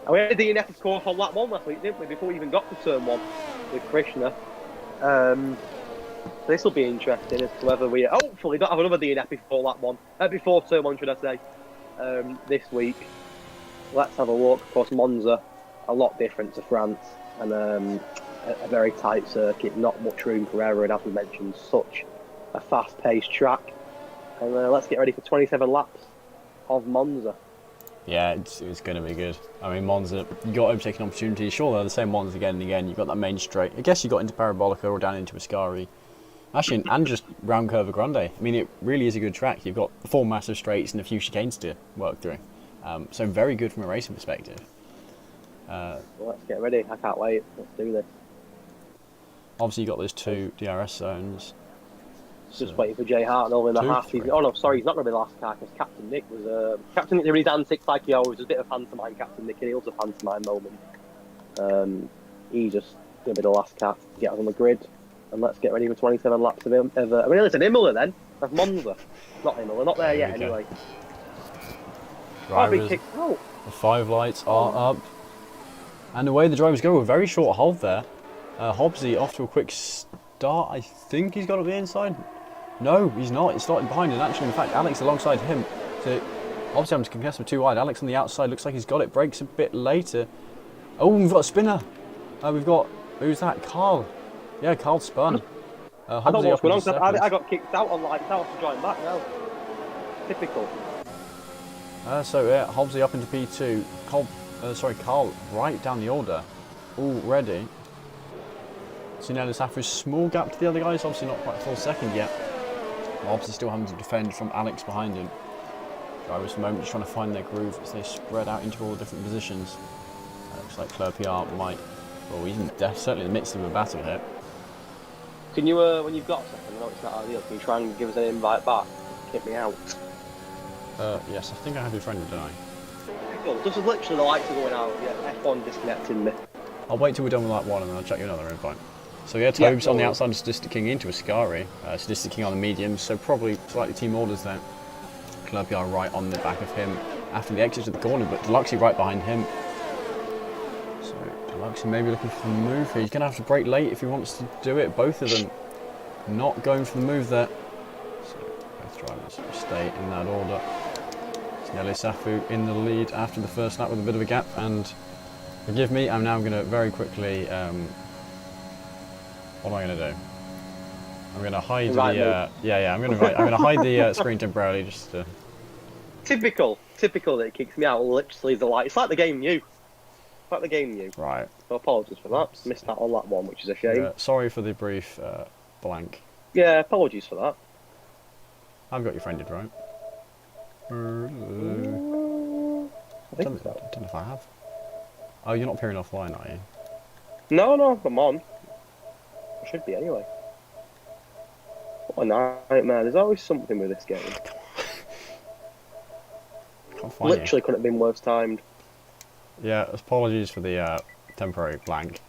we had a DNF, of course, on lap 1 last week, didn't we? Before we even got to turn 1 with Krishna. This will be interesting as to whether we hopefully don't have another DNF before lap 1. Before turn 1, should I say, this week. Let's have a look. Of course, Monza, a lot different to France, and a very tight circuit, not much room for error, and as we mentioned, such a fast-paced track. And let's get ready for 27 laps of Monza.
Yeah, it's going to be good. I mean, Monza, you got overtaking opportunities. Sure, they're the same ones again and again. You've got that main straight. I guess you got into Parabolica or down into Ascari. Actually, and just round Curva Grande. I mean, it really is a good track. You've got 4 massive straights and a few chicanes to work through. So very good from a racing perspective.
Well, let's get ready. I can't wait. Let's do this.
Obviously, you've got those 2 DRS zones.
Just waiting for Jay Hartnell in the half. Oh no, sorry, he's not going to be the last car because Captain Nick was Captain Nick doing his antics like he always. Was a bit of pantomime, Captain Nick, and he was a pantomime moment. He's just going to be the last car to get us on the grid, and let's get ready for 27 laps of him. I mean, it's an Imola then, of Monza, not Imola, not there yet anyway.
Drivers, the 5 lights are up, and the way the drivers go, a very short hold there. Hobbsy off to a quick start. I think he's got up the inside. No, he's not. He's starting behind, and actually, in fact, Alex alongside him. So, obviously, I'm to contest with 2 wide. Alex on the outside looks like he's got it. Brakes a bit later. Oh, we've got a spinner. We've got, who's that? Carl. Yeah, Carl spun.
I don't know what's going on. I got kicked out on lights out to join back now. Typical.
So yeah, Hobbsy up into P2. Carl right down the order already. So now there's a small gap to the other guys, obviously not quite a full second yet. Obviously still having to defend from Alex behind him. Drivers at the moment just trying to find their groove as they spread out into all the different positions. Looks like Claire PR might, well, he's certainly in the midst of a battle here.
Can you, when you've got a second, I know it's not ideal, can you try and give us an invite back? Kick me out.
Yes, I think I have your friend, don't I?
This is literally the lights are going out. Yeah, F1 disconnecting me.
I'll wait till we're done with lap 1 and then I'll check you another invite. So yeah, Tobes on the outside of Sadistic King into Ascari. Sadistic King on the mediums, so probably slightly team orders there. Clubjar right on the back of him after the exit of the corner, but Deluxey right behind him. So Deluxey maybe looking for the move here. He's going to have to brake late if he wants to do it. Both of them not going for the move there. So both drivers stay in that order. Nelly Safu in the lead after the first lap with a bit of a gap, and forgive me, I'm now going to very quickly. What am I going to do? I'm going to hide the. I'm going to hide the screen temporarily just to.
Typical that it kicks me out. Literally the light. It's like the game new. Right. So apologies for that. Missed that on lap 1, which is a shame.
Sorry for the brief blank.
Yeah, apologies for that.
I've got you friended, right?
I think so.
I don't know if I have. Oh, you're not peering offline, are you?
No, I'm on. I should be anyway. What a nightmare. There's always something with this game.
Can't find
Literally couldn't have been worse timed.
Yeah, apologies for the temporary blank.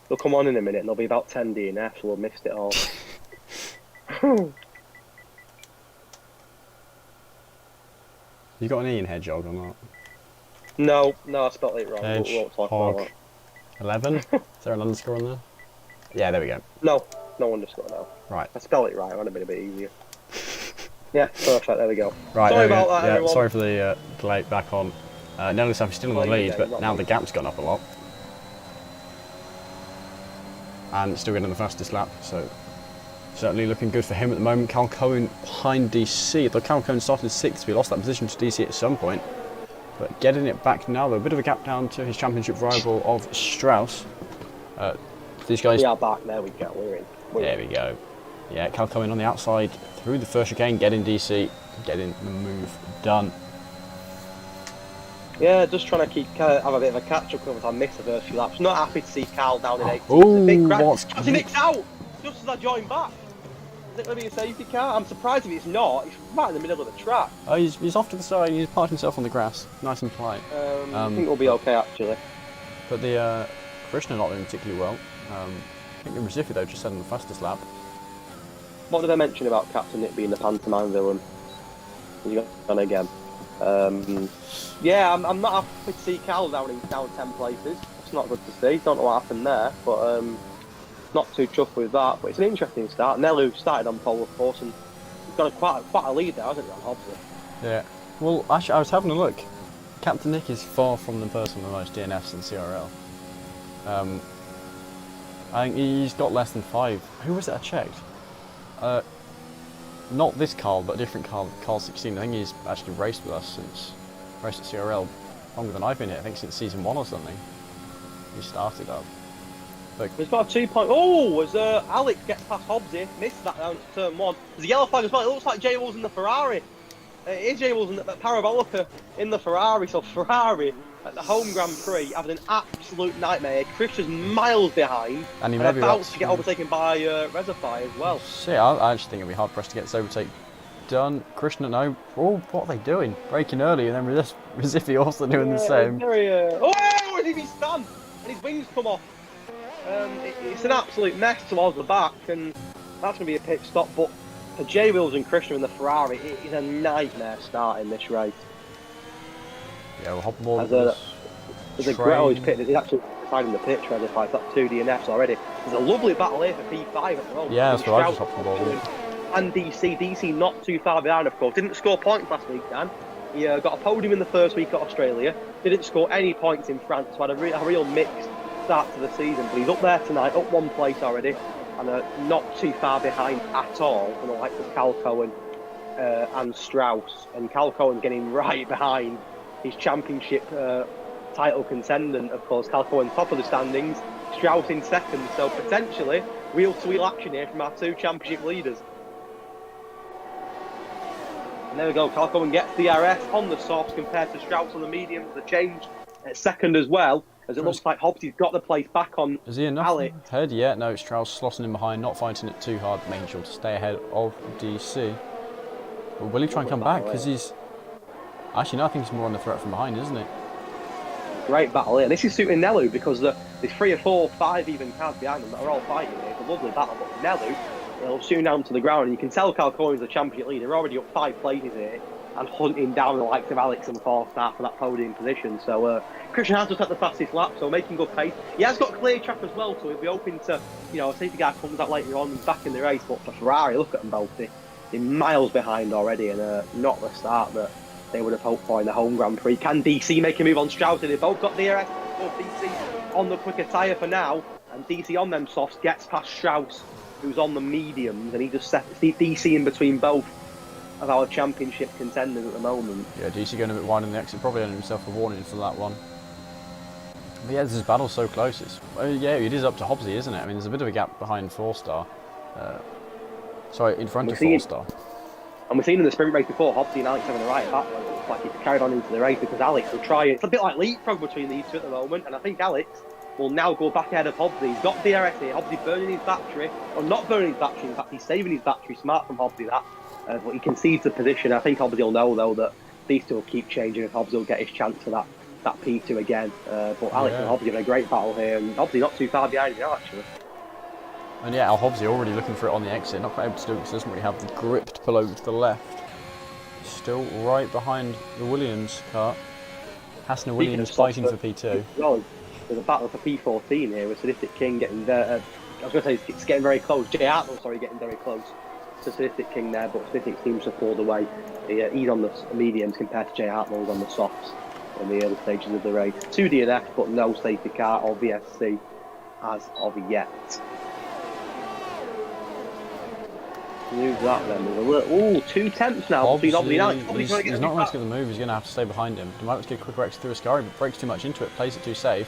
They'll come on in a minute and there'll be about 10 DNFs. We'll have missed it all.
You got an E in Hedgehog or not?
No, I spelled it wrong.
Hedge,
we won't talk
hog,
about that.
11? Is there an underscore on there? Yeah, there we go.
No underscore now.
Right.
I spelled it right. It would have been a bit easier. Yeah, perfect. There we go.
Right.
Sorry about that, everyone.
Sorry for the delay. Back on. Nelly Safi still in the lead, but now the gap's gone up a lot. And still getting the fastest lap, so certainly looking good for him at the moment. Cal Cohen behind DC. Though Cal Cohen started 6th, we lost that position to DC at some point. But getting it back now, though, a bit of a gap down to his championship rival of Strauss. These guys.
We are back. There we go. We're in.
There we go. Yeah, Cal Cohen on the outside through the first chicane, getting DC, getting the move done.
Yeah, just trying to have a bit of a catch-up because I missed the first few laps. Not happy to see Cal down in 8th.
Oh,
Actually, Nick's out! Just as I joined back. Is it going to be a safety car? I'm surprised if it's not. It's right in the middle of the track.
Oh, he's off to the side. He's parked himself on the grass. Nice and polite.
I think it'll be okay, actually.
But the Krishna not doing particularly well. I think Recife though just had on the fastest lap.
What did I mention about Captain Nick being the pantomime villain? He's gone again. Yeah, I'm not happy to see Cal down 10 places. It's not good to see. Don't know what happened there, but not too chuffed with that. But it's an interesting start. Nelu started on pole, of course, and he's got quite a lead there, hasn't he, on Hobbs?
Yeah. Well, actually, I was having a look. Captain Nick is far from the person with the most DNFs in CRL. I think he's got less than 5. Who was it I checked? Not this Carl, but a different Carl 16. I think he's actually raced with us raced at CRL longer than I've been here. I think since season 1 or something. He started up. But
he's got a 2 point. Oh, as Alex gets past Hobbs here, missed that down to turn 1. There's a yellow flag as well. It looks like J Wolves in the Ferrari. It is J Wolves in the Parabolica in the Ferrari. So Ferrari at the home Grand Prix having an absolute nightmare. Christian's miles behind and about to get overtaken by Reservoir as well.
Shit, I actually think it'll be hard pressed to get this overtake done. Christian, no. Oh, what are they doing? Braking early and then Recife also doing the same.
Oh, and he's stunned and his wings come off. It's an absolute mess towards the back, and that's going to be a pit stop. But for J Wills and Christian in the Ferrari, it is a nightmare starting this race.
Yeah, well, Hoppenball
there's a great pit. He's actually deciding the pitch ready if I've got 2 DNFs already. There's a lovely battle here for P5 at the moment.
Yeah, that's what I just Hoppenball.
And DC not too far behind, of course. Didn't score points last week, Dan. He got a podium in the first week at Australia. Didn't score any points in France, so had a real mixed start to the season. But he's up there tonight, up 1 place already, and not too far behind at all from the likes of Cal Cohen and Strauss. And Cal Cohen's getting right behind his championship title contendant, of course. Cal Cohen top of the standings, Strauss in second. So potentially wheel-to-wheel action here from our 2 championship leaders. And there we go, Cal Cohen gets DRS on the softs compared to Strauss on the mediums. The change at second as well, as it looks like Hobbsy's got the place back on
Is he enough
Alex.
Ahead? Yeah, no, Strauss slotting in behind, not fighting it too hard, making sure to stay ahead of DC. But will he try and come back? Because he's... Actually, no, I think he's more on the threat from behind, isn't it?
Great battle here. This is suiting Nelu because there's 3 or 4, 5 even cars behind them that are all fighting here. It's a lovely battle, but Nelu will soon down to the ground, and you can tell Cal Cohen's the championship leader. They're already up 5 places here and hunting down the likes of Alex and 4th star for that podium position. So Christian has just had the fastest lap, so making good pace. He has got clear track as well, so he'll be hoping to, see if the guy comes out later on and back in the race. But for Ferrari, look at them both. They're miles behind already, and not the start that they would have hoped for in the home Grand Prix. Can DC make a move on Strauss? They both got DRS. Both DC on the quicker tyre for now, and DC on them softs gets past Strauss, who's on the mediums, and he just sets DC in between both of our championship contenders at the moment.
Yeah, DC going a bit wide in the exit, probably earning himself a warning for that one. But yeah, this battle's so close. Yeah, it is up to Hobbsy, isn't it? I mean, there's a bit of a gap behind 4-star. Sorry, in front of 4-star.
And we've seen in the sprint race before, Hobbsy and Alex having a right battle. It looks like he's carried on into the race because Alex will try it. It's a bit like leapfrog between these two at the moment, and I think Alex will now go back ahead of Hobbsy. He's got DRS here. Hobbsy burning his battery, or not burning his battery. In fact, he's saving his battery. Smart from Hobbsy that. But he concedes the position. I think Hobbsy will know though that these two will keep changing, and Hobbsy will get his chance for that P2 again. But Alex and Hobbsy have a great battle here, and Hobbsy not too far behind now actually.
And yeah, Hobbsy already looking for it on the exit. Not quite able to do it because he doesn't really have the grip to pull over to the left. Still right behind the Williams car. Hassan and Williams fighting for P2.
Well, there's a battle for P14 here with Sadistic King getting there. I was going to say it's getting very close. Jay Hartnell, getting very close to Sadistic King there, but Sadistic seems to fall away. He's on the mediums compared to Jay Hartnell's on the softs in the early stages of the race. 2 DNF, but no safety car or VSC as of yet. Move that then. Ooh, 2 tenths now between Hobbsy and Alex.
He's not going to get the move, he's going to have to stay behind him. He might have to get a quicker exit through Ascari, but breaks too much into it, plays it too safe.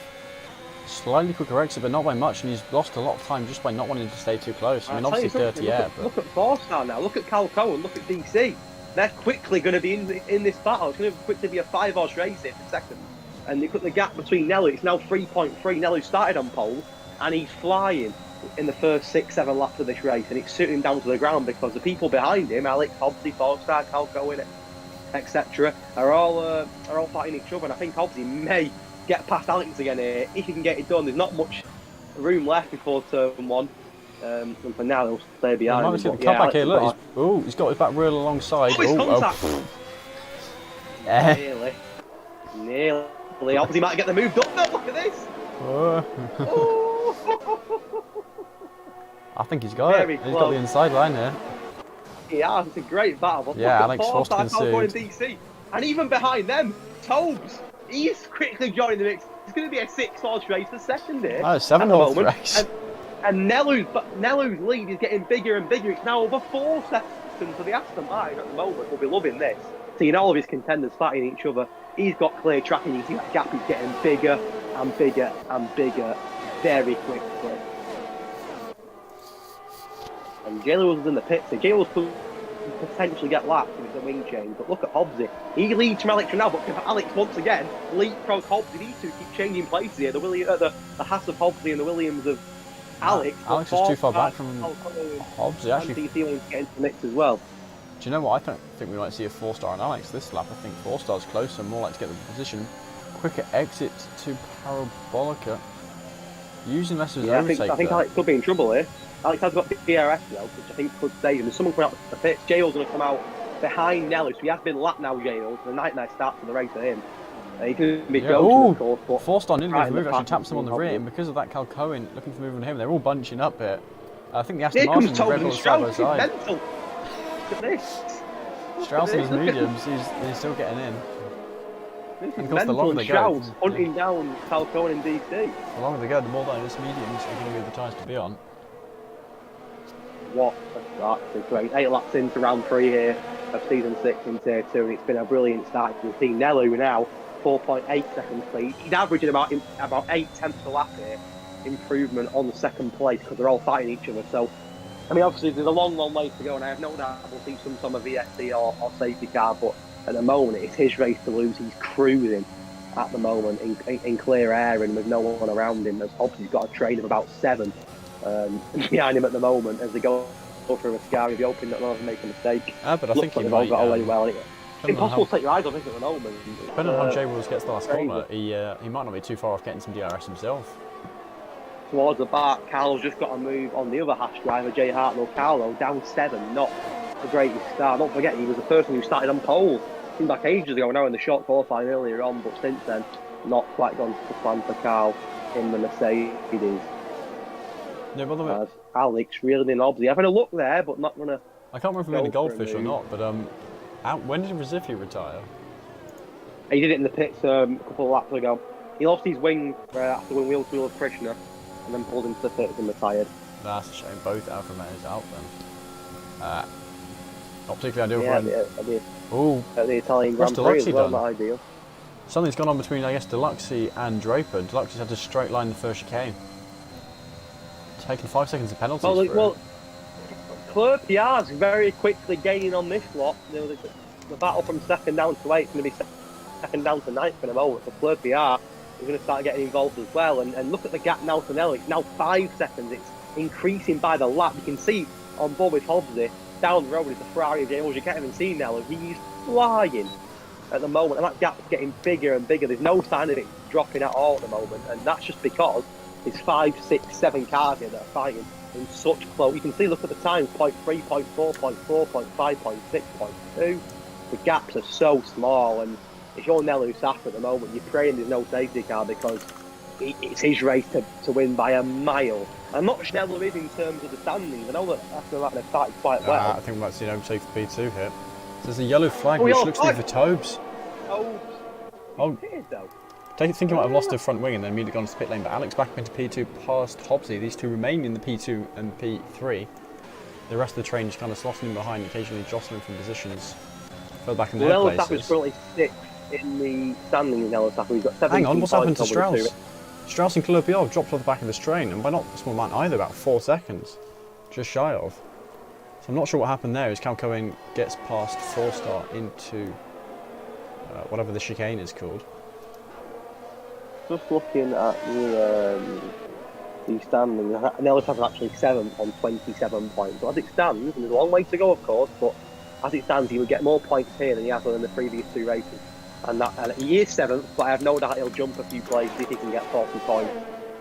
Slightly quicker exit, but not by much, and he's lost a lot of time just by not wanting to stay too close. I mean, obviously dirty air, but...
Look at 4-star now, look at Cal Cohen, look at DC. They're quickly going to be in this battle. It's going to quickly be a 5-horse race here for second. And you put the gap between Nelu, it's now 3.3. Nelu started on pole, and he's flying in the first 6-7 laps of this race, and it's suiting him down to the ground because the people behind him, Alex, Hobbsy, 4-star, Cal Cohen, etc., are all fighting each other. And I think Hobbsy may get past Alex again here if he can get it done. There's not much room left before turn 1. And for now, he'll stay behind.
Might the cut back here. Look, he's got his back real alongside.
Nearly. Obviously, might get the move done. No, look at this.
I think he's got it. He's got the inside line here.
Yeah, it's a great battle.
Yeah, Alex forced to concede.
DC. And even behind them, Tobes, he's quickly joining the mix. It's going to be a 6-horse race for second here.
Oh, 7-horse race.
And Nelu's lead is getting bigger and bigger. It's now over 4 seconds for the Aston Martin at the moment. We'll be loving this. Seeing all of his contenders fighting each other. He's got clear track, and you can see that gap is getting bigger and bigger and bigger very quickly. And J. Lewis is in the pits. So J. Lewis could potentially get lapped with the wing change. But look at Hobbsy. He leads from Alex now, but Alex once again leapfrog Hobbsy. These two keep changing places here. The Haas of Hobbsy and the Williams of Alex.
Alex is too far back from Hobbsy, actually.
DC wants to get into the mix as well.
Do you know what? I think we might see a 4-star on Alex this lap. I think 4-star's closer, more like to get the position. Quicker exit to Parabolica. Using less of his overtake.
I think Alex could be in trouble here. Alex has got DRS now, which I think could save him. There's someone coming out the pits. J.O.'s going to come out behind Nelly, so he has been lapped now, J.O. So a nice start to the race for him. He could be joking, of course. But
4-star nearly goes for move, actually taps him on the rear, and because of that, Cal Cohen looking for move on him. They're all bunching up here. I think the Aston Martin and Red Bull side by side.
Look at this.
Strauss and his mediums, he's still getting in.
This
and
is
of course, the longer they go,
hunting down Cal Cohen in DC.
The longer they go, the more that his mediums are going to be the tyres to be on.
What a start. It's great. 8 laps into round 3 here of season 6 in tier 2, and it's been a brilliant start. You can see Nelu now 4.8 seconds lead. He's averaging about 8 tenths a lap here. Improvement on the second place because they're all fighting each other. So, I mean, obviously there's a long way to go, and I have no doubt we'll see some sort of VSC or safety car, but at the moment it's his race to lose. He's cruising at the moment in clear air and with no one around him. As obviously he's got a train of about 7 behind him at the moment as they go through a scar. If you open that, not make a mistake.
But I think he
might
got
away well. It's impossible to take your eyes off it at the moment.
Depending on how J. Wills gets the last corner, he might not be too far off getting some DRS himself.
Towards the back, Carlo's just got a move on the other Haas driver, Jay Hartnell. Carlo down 7, not the greatest start. Don't forget, he was the person who started on pole. Came back ages ago now in the short qualifying earlier on, but since then, not quite gone to plan for Carl in the Mercedes.
Yeah, by the way,
Alex reeling in Hobbsy, having a look there, but not gonna.
I can't remember if we made a goldfish or not, but when did Recife retire?
He did it in the pits a couple of laps ago. He lost his wing after wing wheel to wheel of Krishna, and then pulled into the pits and retired.
That's a shame. Both Alfa Romeos out then. Not particularly ideal for him.
At the Italian Grand Prix as well, not ideal.
Something's gone on between, I guess, Deluxy and Draper. Deluxy's had to straight line the first chicane. Taking 5 seconds of penalties
well, Claire Piar's very quickly gaining on this lot. The battle from 2nd down to 8th is going to be 2nd down to 9th in a moment. So Claire Piar is going to start getting involved as well. And look at the gap now to Nelly. It's now 5 seconds. It's increasing by the lap. You can see on board with Hobbsy, down the road is the Ferrari of James. You can't even see Nelly. He's flying at the moment. And that gap's getting bigger and bigger. There's no sign of it dropping at all at the moment. And that's just because there's 5, 6, 7 cars here that are fighting in such close. You can see, look at the times, 0.3, 0.4, 0.4, 0.5, 0.6, 0.2. The gaps are so small, and if you're Nelly Saff at the moment, you're praying there's no safety car because it's his race to win by a mile. I'm not sure Nelly is in terms of the standings. I know that after that they've started quite well.
I think we might see an overtake for P2 here. So there's a yellow flag which looks to be for Tobes.
Oh, it is though.
I think he might have lost her front wing and then immediately gone to the pit lane, but Alex back into P2 past Hobbsy. These two remain in the P2 and P3. The rest of the train just kind of slotting in behind, occasionally jostling from positions further back in their places.
Nello is currently 6th in the standings. Nello He's got 17
Hang on, what's happened to
points.
Strauss? Strauss and Clerpiot dropped off the back of this train, and by not a small amount either, about 4 seconds. Just shy of. So I'm not sure what happened there as Cal Cohen gets past 4-star into whatever the chicane is called.
Just looking at the standings, Nellis has actually 7th on 27 points. So as it stands, and there's a long way to go, of course, but as it stands, he would get more points here than he has in the previous 2 races. And he is 7th, but I have no doubt he'll jump a few places if he can get 40 points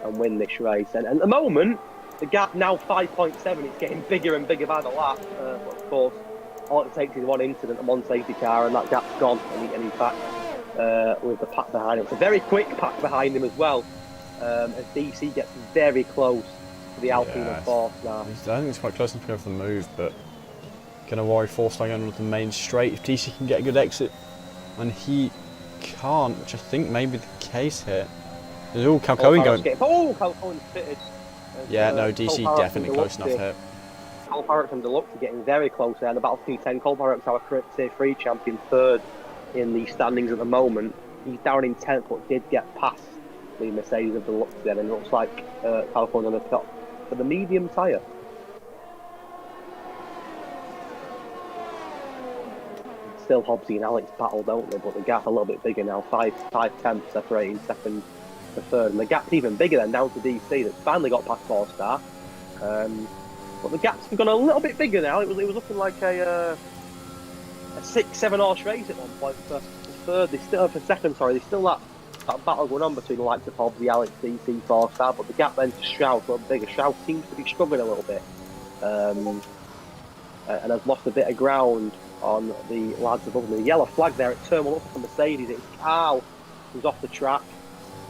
and win this race. And at the moment, the gap now 5.7. It's getting bigger and bigger by the lap. But of course, all it takes is one incident and one safety car, and that gap's gone. And he's back with the pack behind him. It's a very quick pack behind him as well. As DC gets very close to the Alpine and Force now.
I think it's quite close enough to go for the move, but gonna worry Force going on with the main straight if DC can get a good exit, and he can't, which I think may be the case here. There's all Calcoen going.
Calcoen's fitted.
Yeah, no, DC definitely close enough here.
Cole Parrott from Deluxe are getting very close there. In the Battle 210, Cole Parrott's our Tier 3 champion, third in the standings at the moment. He's down in 10th, but did get past the Mercedes of Deluxe then, and it looks like Calcoen's on the top for the medium tyre. Still Hobbsy and Alex battle, don't they? But the gap a little bit bigger now, 5 tenths separating second to third, and the gap's even bigger then down to DC that's finally got past 4-star. But the gap's gone a little bit bigger now. It was looking like a 6-7 horse race at one point for third. They still for second. Sorry, there's still that battle going on between the likes of Hobbsy, Alex, DC, 4-star. But the gap then to Stroud, a little bigger. Stroud seems to be struggling a little bit, and has lost a bit of ground on the lads above him. The yellow flag there at turn 1 looks like a Mercedes. It's Carl who's off the track,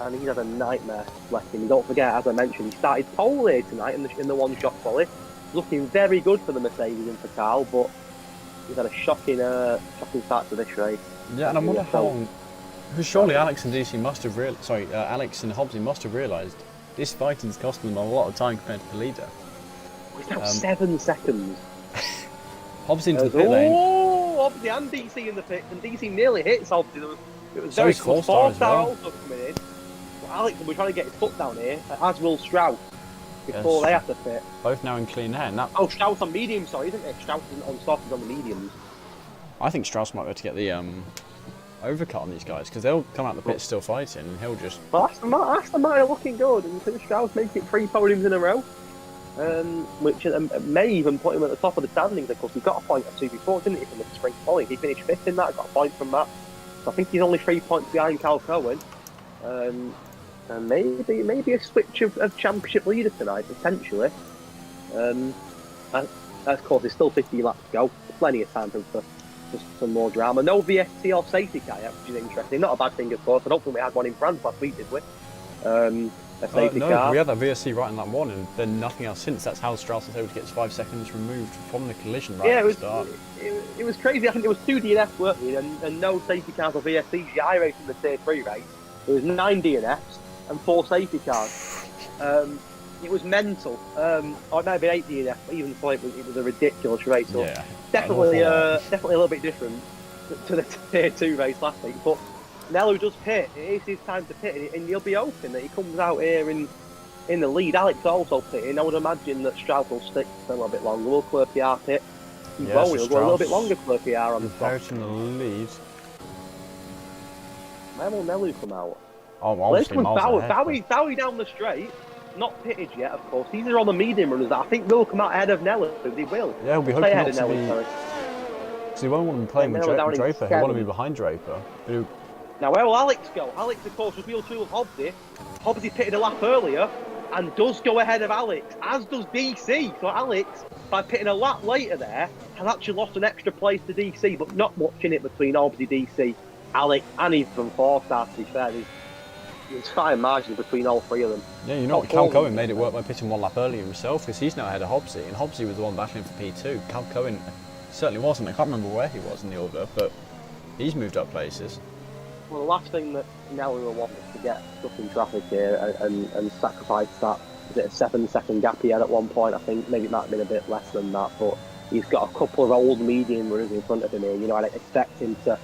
and he's had a nightmare left him. And don't forget, as I mentioned, he started pole here tonight in the one-shot quali. Looking very good for the Mercedes and for Carl, but he's had a shocking start to this race.
Yeah, and I wonder how long. Because surely Alex and DC must have Alex and Hobbsy must have realised this fighting's costing them a lot of time compared to the leader.
He's now 7 seconds.
Hobbsy into the pit lane.
Oh, Hobbsy and DC in the pit, and DC nearly hits Hobbsy. It was
so
very
close.
Four-star
as well.
also coming in. But Alex will be trying to get his foot down here, as will Strauss, before they have to fit.
Both now in clean air.
Oh, Strauss on medium, sorry, isn't it? Strauss on soft is on the mediums.
I think Strauss might be able to get the overcut on these guys, because they'll come out the pit still fighting, and he'll just...
Well, Aston Martin looking good, and can Strauss make it 3 podiums in a row? Which may even put him at the top of the standings. Of course, he got a point or two before, didn't he, from the spring qualifying? He finished 5th in that, got a point from that. So I think he's only 3 points behind Calcoen. And maybe a switch of championship leader tonight, potentially. And of course, there's still 50 laps to go. Plenty of time for just some more drama. No VST or safety car yet, which is interesting. Not a bad thing, of course. I don't think we had one in France last week, did we? A safety car.
We had that VSC right in that one, and then nothing else since. That's how Strauss was able to get 5 seconds removed from the collision right at the start.
It was crazy. I think there was 2 DNFs, weren't there? And no safety cars or VSCs. I raced in the Tier 3 race. There was 9 DNFs and 4 safety cars. It was mental. Or it might have been 8 DNFs, but even so, it was a ridiculous race. So
yeah,
definitely a little bit different to the Tier 2 race last week. But Nello does pit. It is his time to pit, and he'll be hoping that he comes out here in the lead. Alex also pitting. I would imagine that Strauss will stick for a little bit longer. Will Clerpiar pit? He'll go a little bit longer. Clerpiar on the top.
Inheriting the lead.
Where will Nello come out?
Oh, obviously
Bowie down the straight. Not pitted yet, of course. These are on the medium runners that I think will come out ahead of Nello. They will.
Yeah, we'll be hoping not to be. Because he won't want to be playing with Draper. He want to be behind Draper.
Now, where will Alex go? Alex, of course, was wheel 2 of Hobbsy. Hobbsy pitted a lap earlier and does go ahead of Alex, as does DC. So Alex, by pitting a lap later there, has actually lost an extra place to DC, but not much in it between Hobbsy, DC, Alex, and even 4-star, to be fair. There's fine margins between all 3 of them.
Yeah, you know what? Calcoen made it work by pitting 1 lap earlier himself, because he's now ahead of Hobbsy, and Hobbsy was the one battling for P2. Calcoen certainly wasn't. I can't remember where he was in the order, but he's moved up places.
Well, the last thing that Nelly will want is to get stuck in traffic here and sacrifice that. Is it a 7-second gap he had at one point? I think maybe it might have been a bit less than that, but he's got a couple of old medium runners in front of him here. You know, I'd expect him to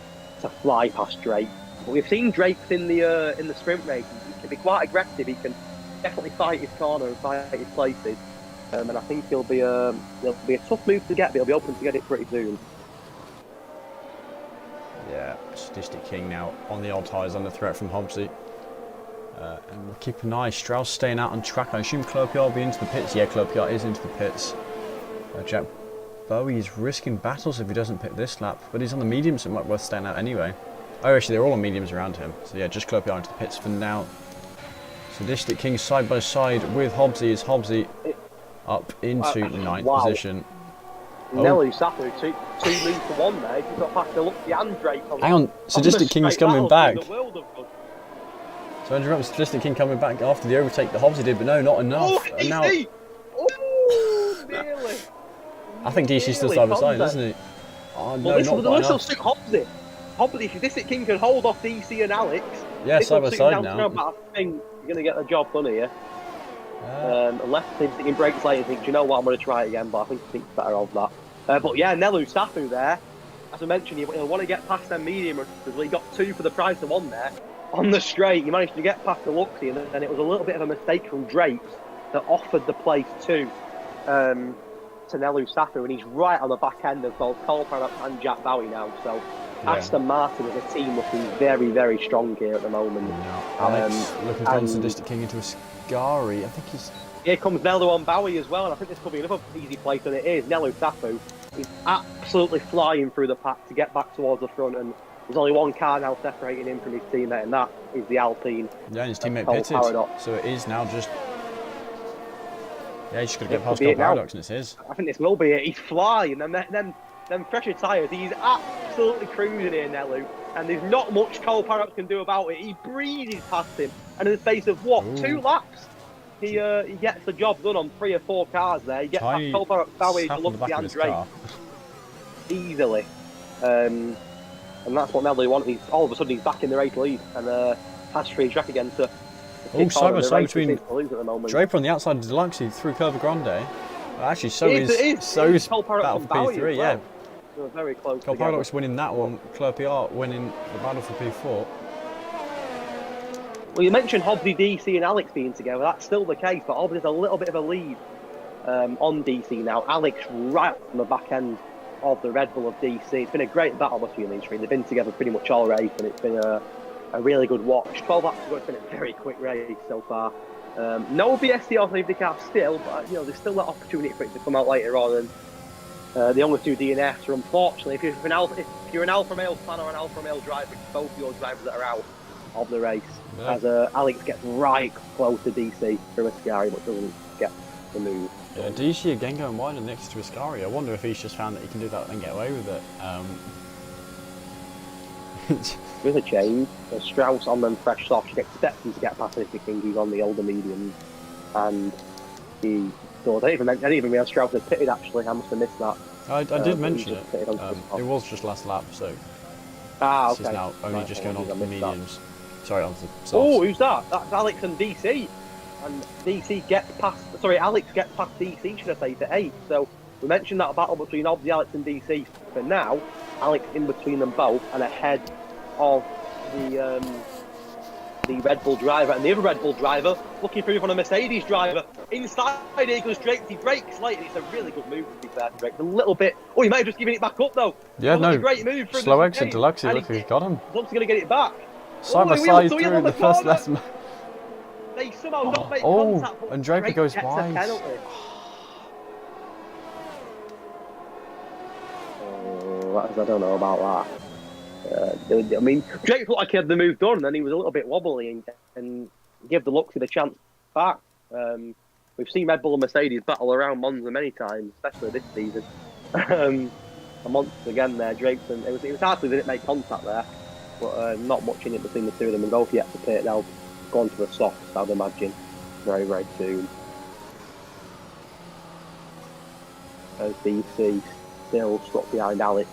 fly past Drake. But we've seen Drake in the sprint race. He can be quite aggressive. He can definitely fight his corner and fight his places. And I think he'll be a tough move to get, but he'll be open to get it pretty soon.
Yeah, Statistic King now on the odd tyres under threat from Hobbsy. And we'll keep an eye. Strauss staying out on track. I assume Clerpiar will be into the pits. Yeah, Clerpiar is into the pits. Jack Bowie's risking battles if he doesn't pit this lap, but he's on the mediums, so it might be worth staying out anyway. Oh, actually, they're all on mediums around him. So yeah, just Clerpiar into the pits for now. Sadistic King side by side with Hobbsy as Hobbsy up into ninth position.
Nelly Safu, two moves to one there. He's got past the Luxy and Drake.
Hang on, Sadistic King's coming back.
The world of good.
So Andrew Rump's Sadistic King coming back after the overtake that Hobbsy did, but no, not enough.
Oh,
And now,
oh, nearly.
I think DC's still side by side, isn't he? Oh, no,
well,
not quite enough.
suit Hobbsy. Hobbsy, if Sadistic King can hold off DC and Alex,
yeah, side by side now.
I think you're going to get the job done here. Unless Sadistic King breaks later, think, do you know what, I'm going to try it again, but I think it's better of that. But yeah, Nelu Safu there. As I mentioned, he'll want to get past them medium runners. Well, he got 2 for the price of 1 there. On the straight, he managed to get past the Luxy, and it was a little bit of a mistake from Drake that offered the place to Nelu Safu, and he's right on the back end of both Cole Paradox and Jack Bowie now. So Aston Martin as a team looking very, very strong here at the moment.
Alex looking to turn Sadistic King into a Scary. I think he's...
Here comes Nelu on Bowie as well, and I think this could be another easy place, and it is. Nelu Safu is absolutely flying through the pack to get back towards the front, and there's only one car now separating him from his teammate, and that is the Alpine.
Yeah, and his teammate pitted, so it is now just... Yeah, he's just got to get past Cole Paradox, and it's his.
I think this will be it. He's flying, and then fresher tyres, he's absolutely cruising here, Nelu, and there's not much Cole Paradox can do about it. He breezes past him, and in the space of, what, 2 laps? He gets the job done on 3 or 4 cars there. He gets past Cole Paradox, Bowie, Luxy and Drake easily. And that's what Nelu wants. All of a sudden he's back in the race lead and has free track again to
side by side between Draper on the outside of Deluxe through Curva Grande. Well, actually, so is
Cole Paradox
Battle for P3, yeah.
They were very close.
Cole Paradox winning that one, Claire PR winning the battle for P4.
Well, you mentioned Hobbsy, DC and Alex being together. That's still the case, but Hobbsy's a little bit of a lead on DC now. Alex right on the back end of the Red Bull of DC. It's been a great battle between these three. They've been together pretty much all race, and it's been a really good watch. 12 laps ago, it's been a very quick race so far. No BSD or safety car still, but there's still that opportunity for it to come out later on. And the only 2 DNFs are, unfortunately, if you're an Alfa Romeo fan or an Alfa Romeo driver, it's both your drivers that are out of the race. Yeah. As Alex gets right close to DC through Ascari, but doesn't get the move.
Yeah, DC again going wide next to Ascari. I wonder if he's just found that he can do that and get away with it.
With a change, Strauss on them fresh softs, you expect him to get past Sadistic King, who's on the older mediums, and he does. I didn't even realise Strauss had pitted actually. I must have missed that.
I did mention it. It was just last lap, so
okay.
This is now only just going on to the mediums. That. Sorry, on to the softs.
Oh, who's that? That's Alex and DC. And DC gets past. Sorry, Alex gets past DC. Should I say to 8? So we mentioned that battle between Hobbsy, Alex, and DC. For now, Alex in between them both and ahead of the Red Bull driver, and the other Red Bull driver looking through on a Mercedes driver. Inside here goes Drake. He brakes late, and it's a really good move to be fair to Drake. A little bit. Oh, he might have just given it back up though.
Yeah, no.
A great move.
Slow exit Deluxe. Look, he's got him.
Once going to get it back.
Side by side through the first lesson.
They somehow don't make contact.
And Draper goes wide.
I don't know about that. I mean, Drake looked like he had the move done, and then he was a little bit wobbly and give the Luxy the chance back. We've seen Red Bull and Mercedes battle around Monza many times, especially this season. And once again there, Drake's and it was hard to didn't make contact there, but not much in it between the two of them, and both yet to pit. They'll go on to the softs, I'd imagine, very, very soon. As DC still stuck behind Alex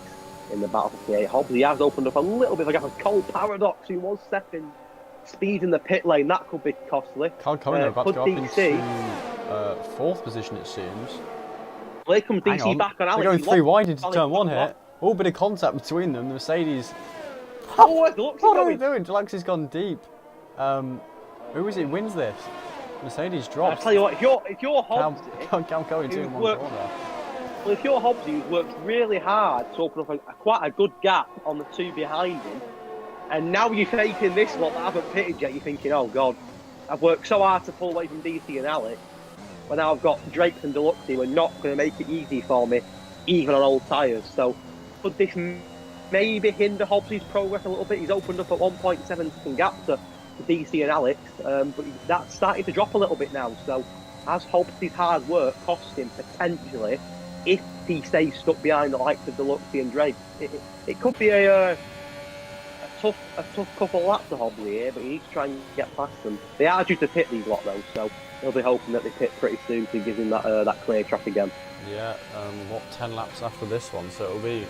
in the battle for P8. Hobbsy has opened up a little bit of a gap with Cole Paradox, who was second. Speed in the pit lane, that could be costly.
Carl Cohen about to go up into 4th position, it seems.
Well, here comes DC back on Alex.
They're going 3 wide into turn 1 here. All bit of contact between them. The Mercedes.
Oh, Deluxe
what are they doing? Deluxe has gone deep. Who is it wins this? Mercedes drops.
I'll tell you what, if you're Hobbsy,
Cam Cohen 2 in 1 corner.
Well, if you're Hobbsy, who's worked really hard to open up quite a good gap on the 2 behind him, and now you're taking this lot that haven't pitted yet, you're thinking, oh God, I've worked so hard to pull away from DC and Alex, but now I've got Drake and Deluxe who are not going to make it easy for me, even on old tyres. So could this maybe hinder Hobbsy's progress a little bit? He's opened up a 1.7 second gap to DC and Alex, but that's starting to drop a little bit now. So as Hobbs' hard work costs him potentially, if he stays stuck behind the likes of Deluxey and Drake, it could be a tough couple of laps of Hobbs here, but he needs to try and get past them. They are due to pit these lot though, so he'll be hoping that they pit pretty soon to give him that clear track again.
Yeah, what, 10 laps after this one, so it'll be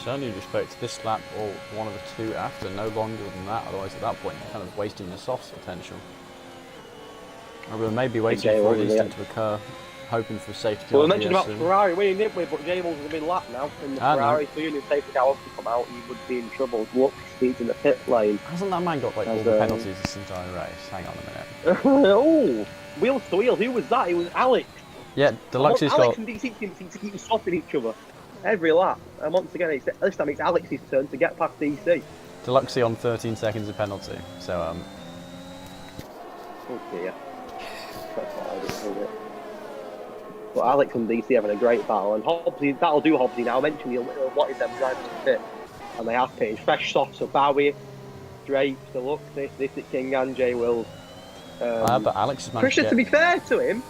certainly respect this lap or one of the two after, no longer than that, otherwise at that point you're kind of wasting your softs potential. Or we may be waiting for these things to occur, hoping for safety car.
Well, we mentioned about Ferrari winning, didn't we? But James has been lapped now, and the Ferrari, so you knew safety car to come out, you would be in trouble. Look, he's in the pit lane.
Hasn't that man got like all the penalties this entire race? Hang on a minute.
Oh, wheels to wheels. Who was that? It was Alex.
Yeah, Deluxey's got...
Alex and DC seem to keep stopping each other every lap. And once again, this time it's Alex's turn to get past DC.
Deluxey on 13 seconds of penalty, so
Oh dear. But Alex and DC having a great battle, and Hobbsy, that'll do Hobbsy now. I mentioned what is them drivers to pit, and they have pitted fresh softs, so Bowie, Drake, Deluxey, this is King and J Wills.
but Alex has managed
Christian,
to
be fair to him,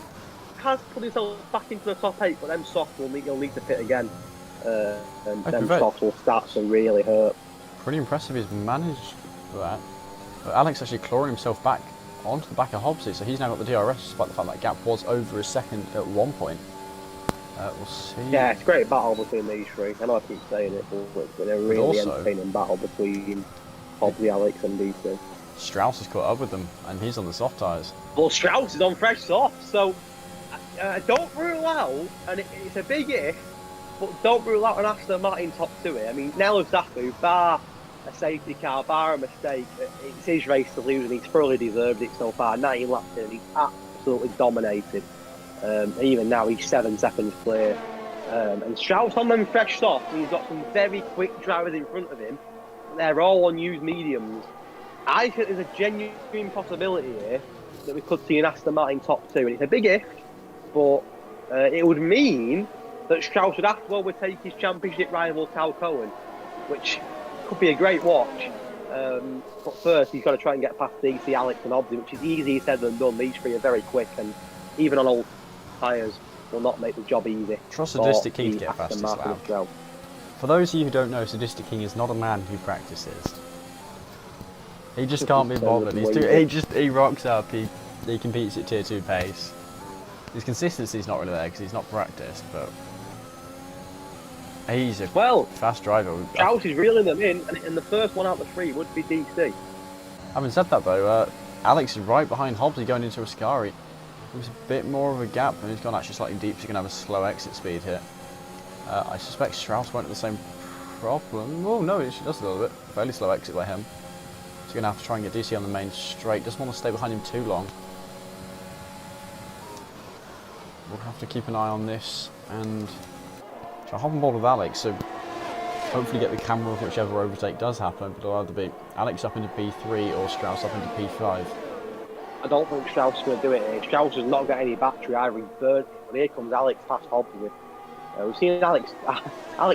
has put himself back into the top 8, but them softs he'll need to pit again. And them softs will start to really hurt.
Pretty impressive he's managed that. But Alex actually clawing himself back onto the back of Hobbsy, so he's now got the DRS despite the fact that gap was over a second at one point. We'll see.
Yeah, it's a great battle between these three. I know I keep saying it, but it's been a really entertaining battle between Hobbsy, Alex and DC.
Strauss has caught up with them, and he's on the soft tyres.
Well, Strauss is on fresh softs, so don't rule out, and it's a big if, but don't rule out an Aston Martin top 2 here. I mean, Nel Zafu, bar a safety car, bar a mistake, it's his race to lose, and he's thoroughly deserved it so far. 9 laps in, and he's absolutely dominated. Even now, he's 7 seconds clear. And Strauss on them fresh softs, and he's got some very quick drivers in front of him. They're all on used mediums. I think there's a genuine possibility here that we could see an Aston Martin top 2, and it's a big if, but it would mean that Strauss would have to overtake his championship rival Cal Cohen, which could be a great watch. But first, he's got to try and get past DC, Alex and Hobbsy, which is easier said than done. These three are very quick, and even on old tyres, will not make the job easy.
Trust Sadistic King to get past this lap. For those of you who don't know, Sadistic King is not a man who practices. He just can't be bothered. He rocks up. He competes at tier 2 pace. His consistency's not really there because he's not practiced, but he's a fast driver.
Strauss is reeling them in, and the first one out of the 3 would be DC.
Having said that though, Alex is right behind Hobbsy going into Ascari. There's a bit more of a gap, and he's gone actually slightly deep, so he's going to have a slow exit speed here. I suspect Strauss won't have the same problem. Oh no, she does a little bit. Fairly slow exit by him. So you're going to have to try and get DC on the main straight. Doesn't want to stay behind him too long. We'll have to keep an eye on this and try to hop on board with Alex, so hopefully get the camera of whichever overtake does happen, but it'll either be Alex up into P3 or Strauss up into P5.
I don't think Strauss is going to do it here. Strauss has not got any battery either, he's burnt, but here comes Alex past Hobbsy. We've seen Alex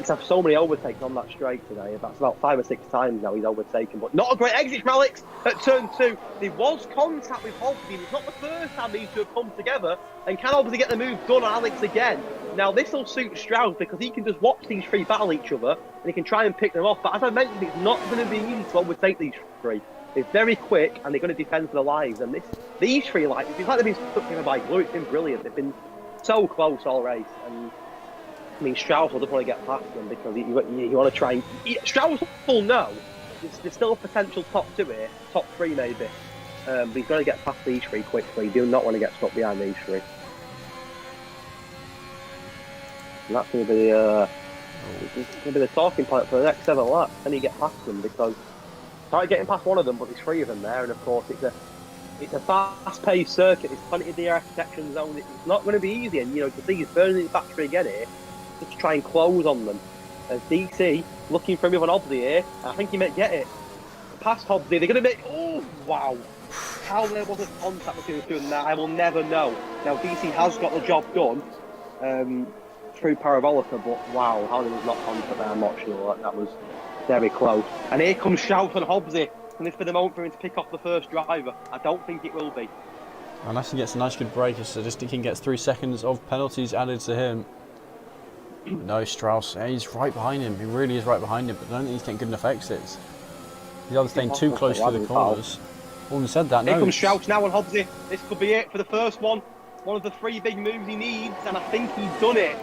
have so many overtakes on that straight today. That's about 5 or 6 times now he's overtaken. But not a great exit from Alex at turn 2. There was contact with Hobbsy. It's not the first time these two have come together. And can Hobbsy get the move done on Alex again? Now this will suit Strauss because he can just watch these 3 battle each other and he can try and pick them off. But as I mentioned, it's not going to be easy to overtake these 3. They're very quick and they're going to defend for their lives. And these 3, like, it's like they've been stuck together by glue. It's been brilliant. They've been so close all race. And I mean, Strauss will just want to get past them because you want to try and... Strauss will know there's still a potential top 2 here, top 3 maybe. But he's going to get past these 3 quickly. You do not want to get stuck behind these 3. And that's going to be the talking point for the next 7 laps. Then you get past them because start getting past one of them, but there's 3 of them there, and of course it's a fast-paced circuit. There's plenty of DRS protection zones. It's not going to be easy, and you can see he's burning his battery again here. Just try and close on them. As DC looking for him with an Hobbsy here, I think he might get it. Past Hobbsy, they're going to make... Oh, wow. How there wasn't contact between the 2 and that, I will never know. Now, DC has got the job done through Parabolica, but wow, how there was not contact there, I'm not sure. That was very close. And here comes Shout and Hobbsy. Can this be the moment for him to pick off the first driver? I don't think it will be.
Unless he gets a nice good break, he gets 3 seconds of penalties added to him. No, Strauss, he's right behind him. He really is right behind him, but I don't think he's getting good enough exits. He's either staying too close to the corners. Having said that,
Here comes Strauss now on Hobbsy. This could be it for the first one. One of the 3 big moves he needs, and I think he's done it.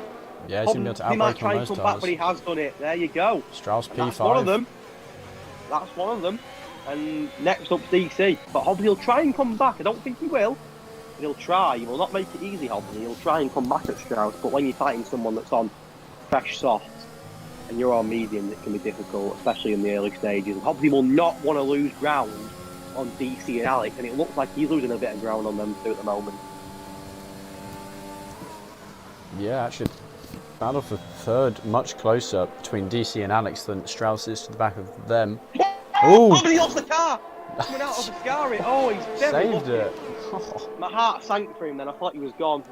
Yeah, he's going to be able to outbrake
he might try and come
tires.
back, but he has done it. There you go.
Strauss P5.
That's one of them. That's one of them. And next up's DC. But Hobbsy will try and come back. I don't think he will. But he'll try. He will not make it easy, Hobbsy. He'll try and come back at Strauss. But when you're fighting someone that's on fresh soft and you're on medium, it can be difficult, especially in the early stages. And Hobbsy will not want to lose ground on DC and Alex, and it looks like he's losing a bit of ground on them too at the moment.
Yeah, actually, battle for third, much closer between DC and Alex than Strauss is to the back of them.
Oh! Hobbsy lost the car! Coming out of the scar it. Oh, he's very
saved
lucky.
it.
My heart sank for him then. I thought he was gone.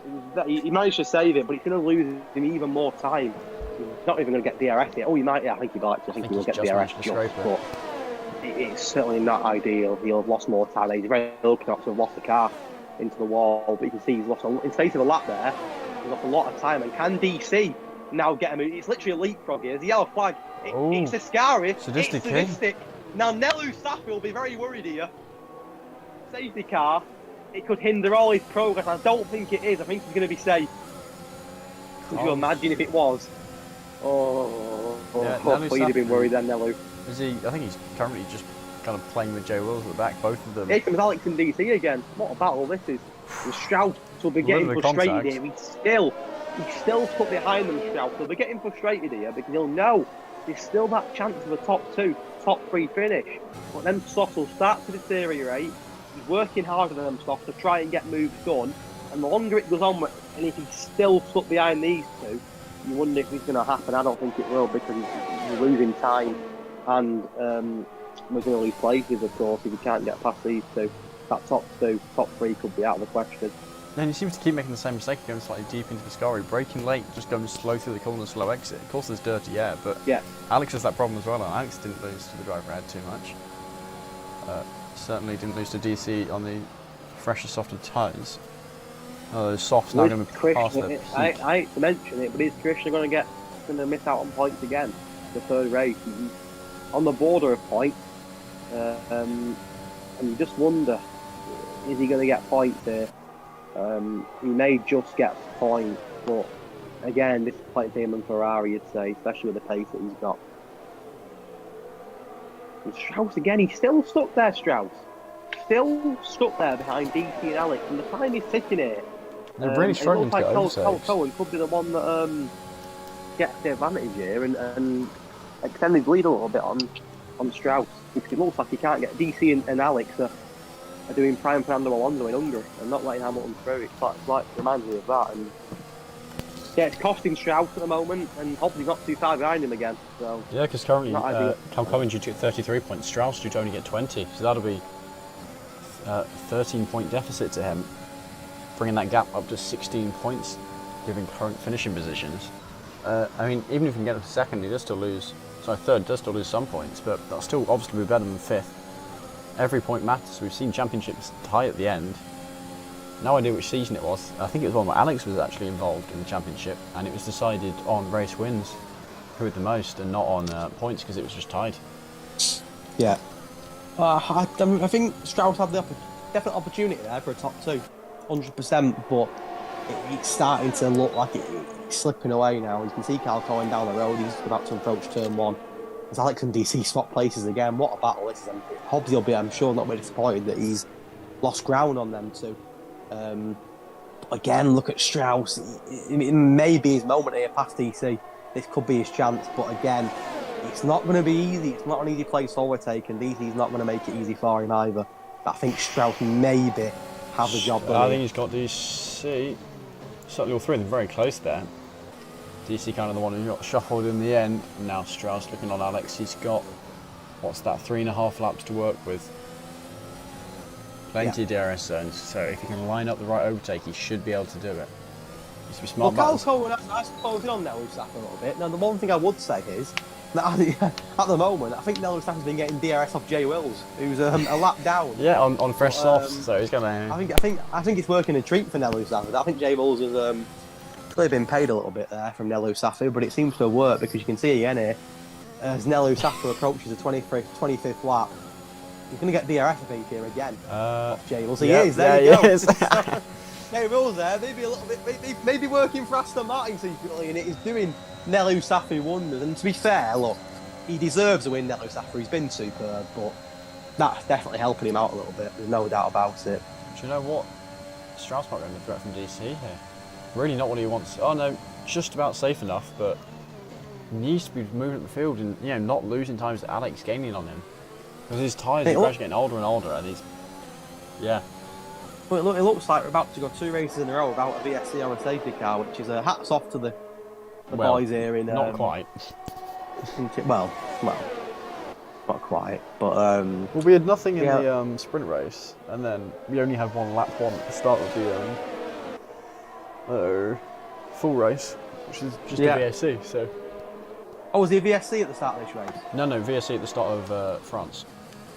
He managed to save it, but he's going to lose him even more time. He's not even going to get DRS yet. Oh, he might. Yeah, I think he might. I think he will get DRS just, but it's certainly not ideal. He'll have lost more time. He's very lucky not to have lost the car into the wall, but you can see he's lost, in space of a lap there, he's lost a lot of time. And can DC now get him? It's literally a leapfrog here. There's a yellow flag. It's a scary.
Sadistic.
It's sadistic. Now, Nelu Safi will be very worried here. Safety car. It could hinder all his progress. I don't think it is. I think he's going to be safe. Could you imagine if it was? He'd have been worried then, Nelu.
Is he? I think he's currently just kind of playing with Jay Wills at the back, both of them.
Here comes Alex and DC again. What a battle this is. And Strauss will be getting frustrated here. He's still stuck behind them, Strauss. He'll be getting frustrated here because he'll know there's still that chance of a top 3 finish. But then softs will start to deteriorate. He's working harder than them softs to try and get moves done. And the longer it goes on, and if he's still stuck behind these two, you wonder if it's going to happen. I don't think it will because he's losing time. And we're going to lose places, of course, if he can't get past these two. That top 3 could be out of the question.
And he seems to keep making the same mistake, going slightly deep into the scarry, braking late, just going slow through the corner, slow exit. Of course, there's dirty air, but yeah, Alex has that problem as well. And Alex didn't lose to the driver ahead too much. Certainly didn't lose to DC on the fresher, softer tyres. Those softs now going to be past their peak.
I hate to mention it, but is Krishna going to miss out on points again? The third race, he's on the border of points, and you just wonder, is he going to get points here? He may just get points, but again, this is quite him and Ferrari, you'd say, especially with the pace that he's got. And Strauss again, he's still stuck there, Strauss. Still stuck there behind DC and Alex, and the time he's sitting here.
They're really struggling to get overtakes.
Cohen could be the one that gets the advantage here and extend his lead a little bit on Strauss, because it looks like he can't get DC and Alex are doing prime Fernando Alonso in Hungary and not letting Hamilton through. It's like reminds me of that. And yeah, it's costing Strauss at the moment, and hopefully not too far behind him again. So
yeah, because currently Cal Cohen due to get 33 points, Strauss due to only get 20, so that'll be 13-point deficit to him, bringing that gap up to 16 points, given current finishing positions. I mean, even if he can get up to second, he does still lose. Sorry, third does still lose some points, but that'll still obviously be better than fifth. Every point matters. We've seen championships tie at the end. No idea which season it was. I think it was one where Alex was actually involved in the championship, and it was decided on race wins, who had the most, and not on points, because it was just tied.
Yeah. I think Strauss had the definite opportunity there for a top 2, 100%, but it's starting to look like it's slipping away now. You can see Cal going down the road. He's about to approach turn 1. As Alex and DC swap places again. What a battle this is. And Hobbs will be, I'm sure, not very disappointed that he's lost ground on them too. Again, look at Strauss. It may be his moment here past DC. This could be his chance, but again, it's not going to be easy. It's not an easy place to overtake, and DC's not going to make it easy for him either. I think Strauss maybe have the job done.
I think he's got DC. Certainly all three of them very close there. DC kind of the one who got shuffled in the end. Now Strauss looking on Alex. He's got, what's that, 3.5 laps to work with. Plenty of DRS zones, so if he can line up the right overtake, he should be able to do it. He's be smart.
Well, Cal Cohen, I suppose, on now with Zach a little bit. Now, the one thing I would say is, At the moment, I think Nello Saffer's been getting DRS off Jay Wills, who's a lap down.
Yeah, on fresh softs, so he's gonna.
I think it's working a treat for Nello Saffer. I think Jay Wills has clearly been paid a little bit there from Nello Saffer, but it seems to have worked because you can see again here, as Nello Saffer approaches the 25th lap, he's going to get DRS, I think, here again. Off Jay Wills. He is, there you go. Jay Wills there, maybe a little bit, maybe working for Aston Martin secretly, and it is doing Nello Saffer wonders. And to be fair, look, he deserves a win, Nello Saffer. He's been superb, but that's definitely helping him out a little bit. There's no doubt about it.
Do you know what? Strauss might be under threat from DC here. Really not what he wants. Oh no, just about safe enough, but needs to be moving up the field and not losing times to Alex, gaining on him. Because his tyres are gradually getting older and older, and he's
Well, it looks like we're about to go 2 races in a row without a VSC on a safety car, which is hats off to the boys here in.
Not quite.
Well, not quite, but
well, we had nothing in the sprint race, and then we only had lap one at the start of the full race, which is just a VSC. So.
Oh, was there a VSC at the start of this race?
No, VSC at the start of France,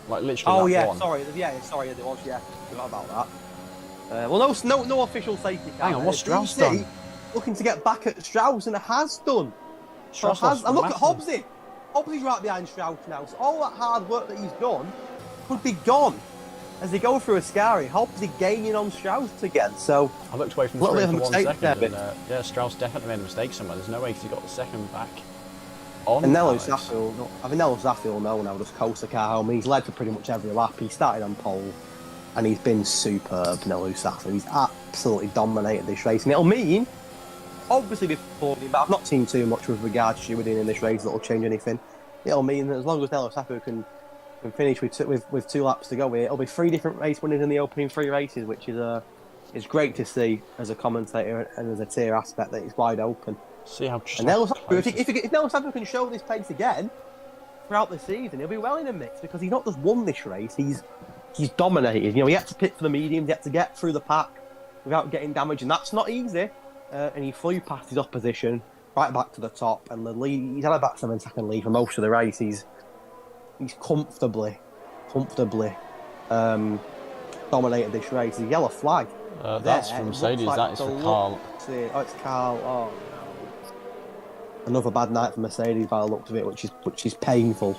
like literally. Lap one.
Sorry, there was. Yeah, forgot about that. Well, no official safety car.
Hang on, what's Strauss done?
Looking to get back at Strauss, and it has done. And look at Hobbsy. Hobbsy's right behind Strauss now. So all that hard work that he's done could be gone as they go through Ascari. Hobbsy gaining on Strauss again. So
I looked away from the screen for 1 second, and Strauss definitely made a mistake somewhere. There's no way he got the second back.
And Nello Saffer will know now, just coast the car home. He's led for pretty much every lap. He started on pole, and he's been superb, Nello Saffer. He's absolutely dominated this race, and it'll mean, obviously before, but I've not seen too much with regard to stewarding in this race that'll change anything. It'll mean that as long as Nello Saffer can finish with 2 laps to go here, it'll be 3 different race winners in the opening 3 races, which is great to see as a commentator and as a tier aspect that it's wide open.
See how
and Nello Saffer, if Nello Saffer can show this pace again throughout the season, he'll be well in the mix because he's not just won this race, he's dominated. He had to pit for the mediums, he had to get through the pack without getting damaged, and that's not easy. And he flew past his opposition right back to the top, and the lead, he's had about 7-second lead for most of the race. He's comfortably dominated this race. The yellow flag.
That's from Mercedes. Like that is for Carl.
Oh, it's Carl. Oh no. Another bad night for Mercedes by the looks of it, which is painful.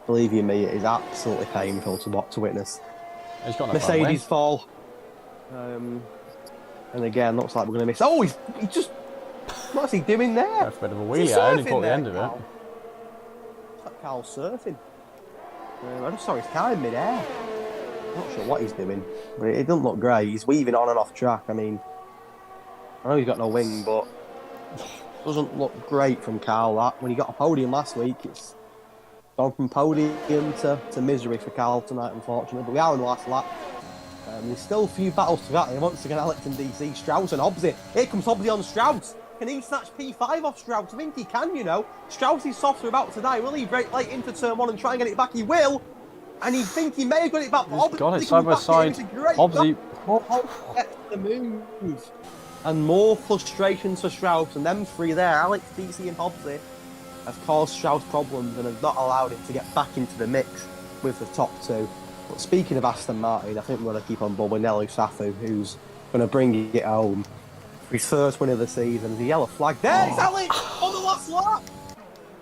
Believe you me, it is absolutely painful to witness.
He's got no
Mercedes fall. And again, looks like we're going to miss. Oh, he's just. What's he doing there?
That's a bit of a wheelie. I only caught the end of it.
It's like Carl's surfing. I just saw his car in mid-air. Not sure what he's doing, but it doesn't look great. He's weaving on and off track. I mean, I know he's got no wing, but it doesn't look great from Carl. That when he got a podium last week, it's gone from podium to misery for Carl tonight, unfortunately. But we are in the last lap. There's still a few battles to that. Once again, Alex and DC, Strauss and Hobbsy. Here comes Hobbsy on Strauss. Can he snatch P5 off Strauss? I think he can, Strauss's softs are about to die. Will he break late into turn 1 and try and get it back? He will. And he think he may have got it back.
He's got it side by side. Hobbsy
gets the move. And more frustrations for Strauss. And them 3 there, Alex, DC and Hobbsy, have caused Strauss problems and have not allowed him to get back into the mix with the top 2. But speaking of Aston Martin, I think we're going to keep on board with Nello Saffer, who's going to bring it home. His first win of the season. The yellow flag. There, it's Alex on the last lap.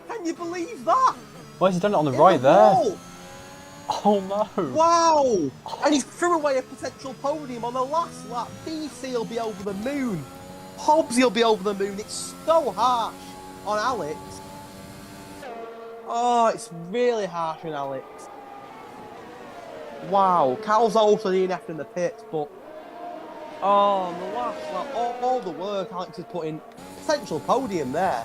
Can you believe that?
Why has he done it on the right there? Oh no!
Wow! And he threw away a potential podium on the last lap. DC will be over the moon. Hobbs will be over the moon. It's so harsh on Alex. Oh, it's really harsh on Alex. Wow, Carl's also DNF'd in the pits, but on the last lap, all the work Alex has put in, potential podium there.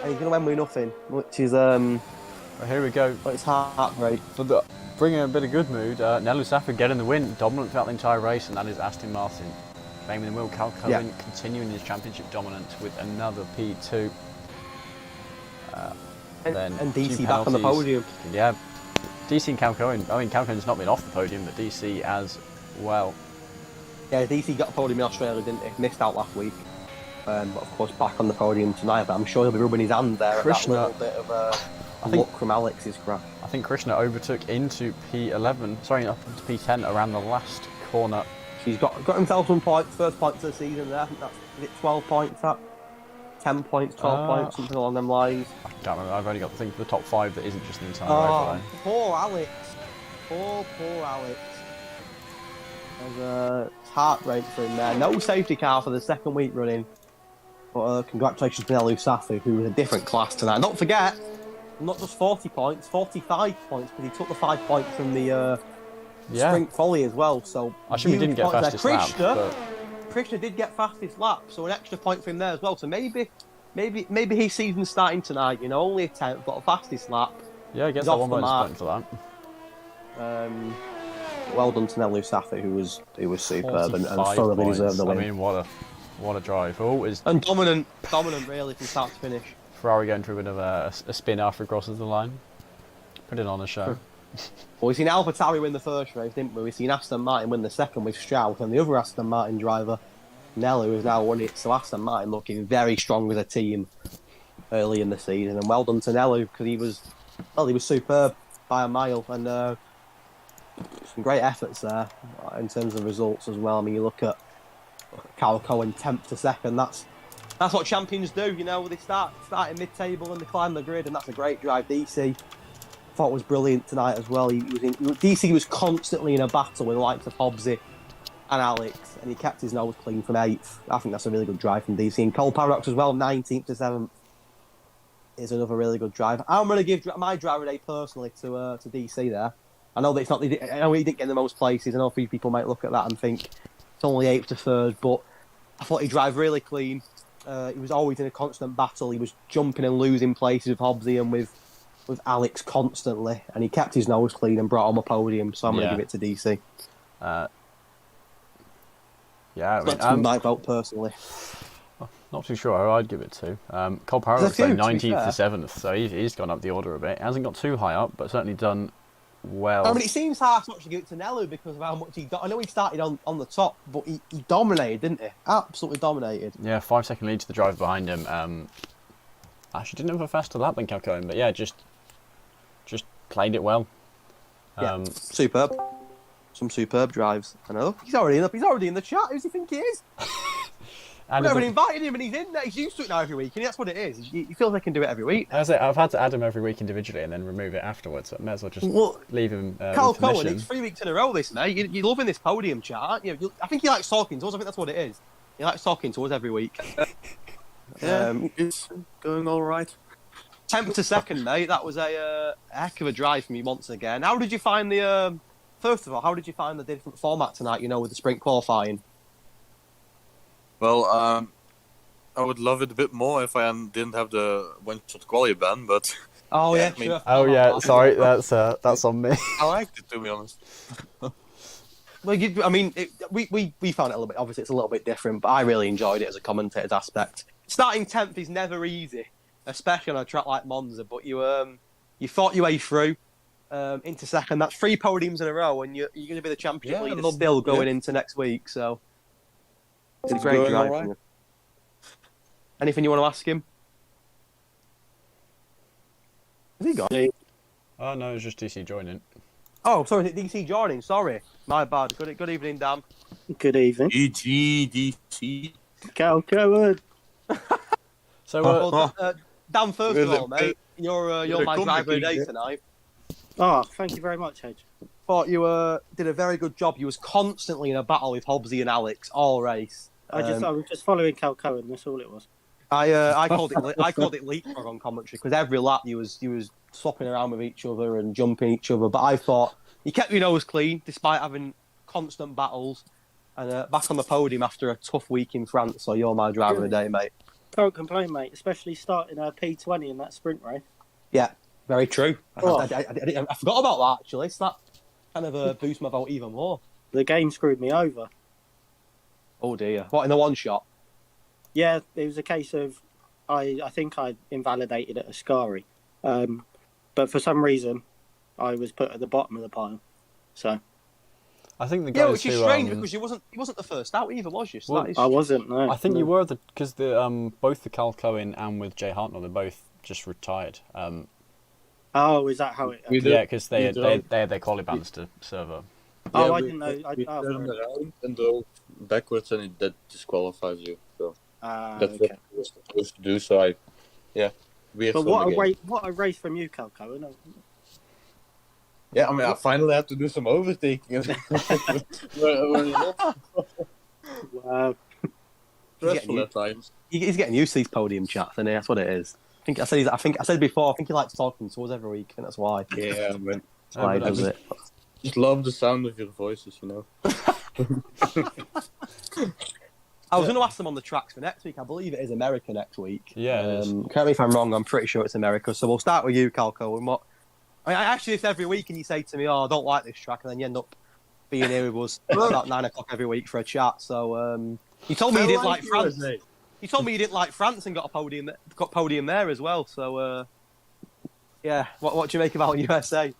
And he's going to end with nothing, which is
well, here we go.
It's heartbreak.
So bringing a bit of good mood, Nello Saffer getting the win, dominant throughout the entire race, and that is Aston Martin. Claiming the wheel, Cal Cohen continuing his championship dominance with another P2.
And DC back on the podium.
Yeah, DC and Cal Cohen. I mean, Cal Cohen's not been off the podium, but DC as well.
Yeah, DC got a podium in Australia, didn't he? Missed out last week. But of course, back on the podium tonight. But I'm sure he'll be rubbing his hand there at that
Krishna-
little bit of luck from Alex's crash.
I think Krishna overtook into P11, sorry, up into P10 around the last corner.
He's got himself some points, first points of the season there. I think that's, is it 12 points, that? 10 points, 12 points, something along them lines.
I can't remember, I've only got the thing for the top 5 that isn't just an entire overlay.
Poor Alex. Poor Alex. There's heartbreak for him there. No safety car for the second week running. But congratulations to Nelu Safi, who was a different class tonight. And don't forget, not just 40 points, 45 points, because he took the 5 points from the sprint quali as well. So
I assume he didn't get fastest lap, but...
Krishna did get fastest lap, so an extra point for him there as well. So maybe his season's starting tonight. You know, only a 10th, but a fastest lap.
Yeah, I guess that one bonus point for that.
Well done to Nelu Safi, who was superb and thoroughly deserved the win.
I mean, what a drive!
And dominant really from start to finish.
Ferrari going through a bit of a spin after it crosses the line. Put it on a show.
Well, we've seen AlphaTauri win the first race, didn't we? We've seen Aston Martin win the second with Stroud, and the other Aston Martin driver, Nelu, has now won it. So Aston Martin looking very strong as a team early in the season, and well done to Nelu because he was superb by a mile, and some great efforts there in terms of results as well. I mean, you look at Carl Cohen 10th to second. That's what champions do, you know. They start in mid-table and they climb the grid, and that's a great drive. DC thought was brilliant tonight as well. DC was constantly in a battle with the likes of Hobbsy and Alex, and he kept his nose clean from 8th. I think that's a really good drive from DC. And Cole Paradox as well, 19th to 7th, is another really good drive. I'm going to give my driver day personally to DC there. I know that it's not. I know he didn't get in the most places. I know a few people might look at that and think it's only 8th to 3rd, but I thought he drove really clean. He was always in a constant battle. He was jumping and losing places with Hobbsy and with Alex constantly, and he kept his nose clean and brought on a podium. So I'm going to give it to DC.
I mean,
that's my vote personally.
Not too sure who I'd give it to. Cole Paradox, 19th to 7th, so he's gone up the order a bit. He hasn't got too high up, but certainly done well.
I mean, it seems harsh not to give it to Nelu because of how much I know he started on the top, but he dominated, didn't he? Absolutely dominated.
Yeah, 5-second lead to the driver behind him. Actually, didn't have a faster lap than Cal Cohen, but yeah, just played it well.
Superb. Some superb drives. I know. He's already in the chat. Who does he think he is?
And
we haven't invited him, and he's in there. He's used to it now every week, and that's what it is. He feels like he can do it every week.
I've had to add him every week individually and then remove it afterwards. So I may as well just leave him.
Carl Cohen, it's 3 weeks in a row, this mate. You're loving this podium chat, aren't you? I think he likes talking to us. I think that's what it is. He likes talking to us every week.
It's going all right.
10th to 2nd, mate. That was a heck of a drive from you once again. How did you find the? First of all, how did you find the different format tonight? You know, with the sprint qualifying.
Well, I would love it a bit more if I didn't have the one-shot quality ban, but...
Oh, yeah,
I mean,
sure.
Oh, yeah, sorry, that's on me.
I liked it, to be honest.
Well, I mean, we found it a little bit... Obviously, it's a little bit different, but I really enjoyed it as a commentator's aspect. Starting 10th is never easy, especially on a track like Monza, but you fought your way through into 2nd. That's 3 podiums in a row, and you're going to be the championship leader still going into next week, so... It's a great drive. Right. Anything you want to ask him? Has he gone?
Oh, no, it's just DC joining.
Oh, sorry, is it DC joining? Sorry. My bad. Good evening, Dan.
Good evening.
EGDC.
Cal Cohen.
So,
Dan, first of all, mate, you're my driver of the day tonight.
Oh, thank you very much, Hedge.
Thought you did a very good job. You was constantly in a battle with Hobbsy and Alex all race.
I was just following Cal Cohen. That's all it was.
I called it leapfrog on commentary because every lap you was swapping around with each other and jumping each other. But I thought you kept your nose clean despite having constant battles, and back on the podium after a tough week in France. So you're my driver of the day, mate.
Can't complain, mate. Especially starting P20 in that sprint race.
Yeah, very true.
Oh.
I forgot about that actually. So that kind of boosts my vote even more.
The game screwed me over.
Oh dear! What, in the one shot?
Yeah, it was a case of I think I invalidated at Ascari, but for some reason I was put at the bottom of the pile. So
I think the
Yeah,
guys
which is
who,
strange because he wasn't the first out either, was you? So
Well,
that is...
I wasn't. No.
I think
no.
you were because both the Cal Cohen and with Jay Hartnell, they're both just retired.
Oh, is that how it?
We
Yeah, because they
we drove-
had their quali bands to serve up.
Oh, I
we-
didn't know.
We
Oh,
turned
fair
around and drove backwards, and that disqualifies you. So that's
okay.
what we were supposed to do. So weird
But
from the game.
what a race from you, Calco.
Yeah, I mean, I finally had to do some overtaking.
Wow.
Stressful at times.
He's getting used to these podium chats, and that's what it is. I said before. I think he likes talking to us every week, and that's why.
Yeah, man.
That's why he
but
does it.
Just love the sound of your voices, you know.
I was going to ask them on the tracks for next week. I believe it is America next week.
Yeah, it is.
Correct me if I'm wrong. I'm pretty sure it's America. So we'll start with you, Calco. And what? I ask you this every week, and you say to me, "Oh, I don't like this track," and then you end up being here with us about 9 o'clock every week for a chat. So you told me you didn't like France. You told me you didn't like France and got a podium there as well. So yeah, what do you make about USA?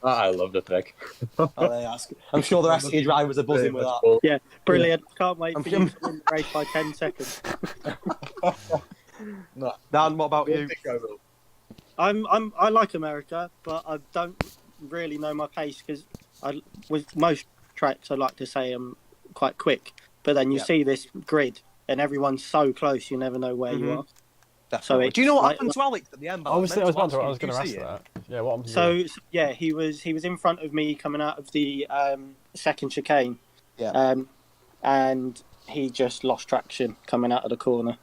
I love the track.
I'm sure the rest of your drivers are buzzing with that.
Yeah, brilliant. Can't wait for
I'm-
you to win the race by 10 seconds.
No,
Dan, what about
I don't
you?
think I will.
I like America, but I don't really know my pace because with most tracks I like to say I'm quite quick, but then you
Yeah.
see this grid and everyone's so close you never know where you are.
Definitely.
So
Do you know what
like-
happened to Alex at the end?
I was going to ask
Did you see
that. Yeah, what happened to
So
you?
yeah, he was in front of me coming out of the second chicane,
Yeah.
and he just lost traction coming out of the corner.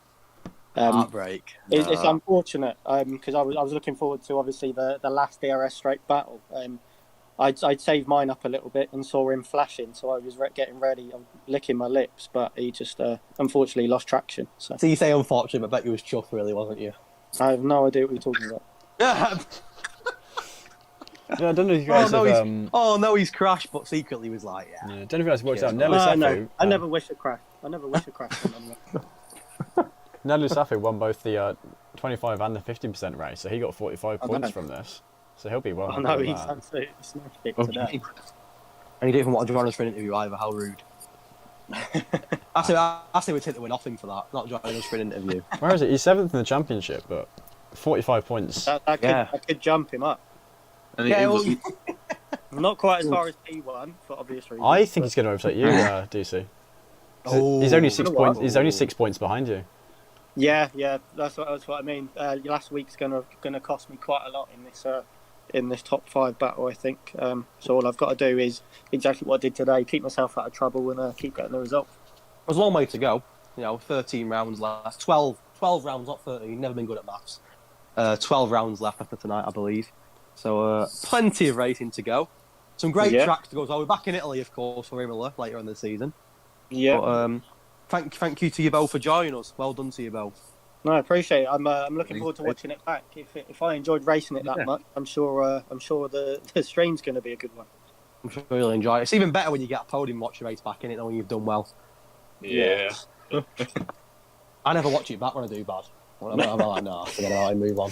Heartbreak.
It's unfortunate because I was looking forward to obviously the last DRS straight battle. I'd saved mine up a little bit and saw him flashing, so I was getting ready. I'm licking my lips, but he just unfortunately lost traction. So
So you say unfortunate, but I bet you was chuffed, really, wasn't you?
I have no idea what you're talking about.
Yeah.
Yeah, I don't know if you guys have.
Oh no, he's crashed, but secretly was like,
Yeah, don't know if you guys worked
Yeah.
out. Nelly
No,
Safu.
I never wish a crash. I never wish a crash on anyone.
Nelly Safu won both the 25 and the 15% race, so he got 45
I
points
know.
from this. So he'll be well.
I
happy
know
with
he's
that.
absolutely smashed it
Okay.
today.
and he didn't even want to join us for an interview either. How rude. I say we take the win off him for that, not joining us for an interview.
Where is it? He's 7th in the championship, but 45 points.
That
Yeah.
could jump him up.
And
Yeah,
it
well,
was,
Not quite as far as P1 for obvious reasons.
I think he's going to overtake you, DC. He's only 6
Oh.
points. He's only 6 points behind you.
Yeah, that's what I mean. Last week's gonna cost me quite a lot in this top 5 battle, I think. So all I've got to do is exactly what I did today: keep myself out of trouble and keep getting the result.
There's a long way to go. 13 rounds left. 12 rounds, not 13. Never been good at maths. 12 rounds left after tonight, I believe. So plenty of racing to go. Some great
Yeah.
tracks to go. So we're back in Italy, of course, for Imola later in the season.
Yeah,
But thank you to you both for joining us. Well done to you both.
no, I appreciate it. I'm looking forward to watching it back. If I enjoyed racing it that much, I'm sure the stream's going to be a good one.
I'm sure you'll enjoy it. It's even better when you get a podium and watch your race back in it, knowing you've done well.
yeah.
I never watch it back when I do bad. I'm like, nah, forget about it and move on.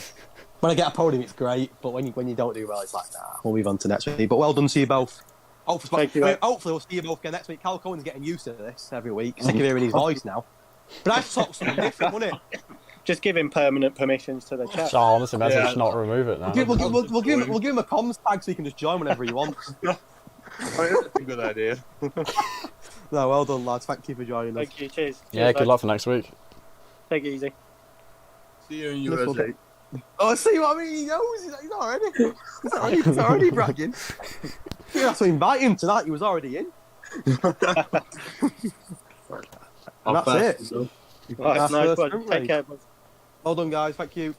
When I get a podium, it's great, but when you don't do well, it's like, nah, we'll move on to next week. But well done to you both.
Thank you.
Hopefully we'll see you both again next week. Cal Cohen's getting used to this every week. Sick of hearing his voice now. But I thought something different, wouldn't it?
Just give him permanent permissions to the chat.
So honestly, message
Yeah.
not remove it now.
We'll give him a comms tag so he can just join whenever he wants.
I mean, that's a good idea.
No, well done, lads. Thank you for joining us.
Thank you. Cheers.
Yeah,
Cheers,
good
lads.
luck for next week.
Take it easy.
See you in
Little
USA.
bit. Oh, see what I mean? He knows. He's already bragging. You have to invite him tonight. He was already in. And that's it.
Right,
Our
no,
first
go on.
sprint
Take
race.
care. Boys.
Well done, guys. Thank you.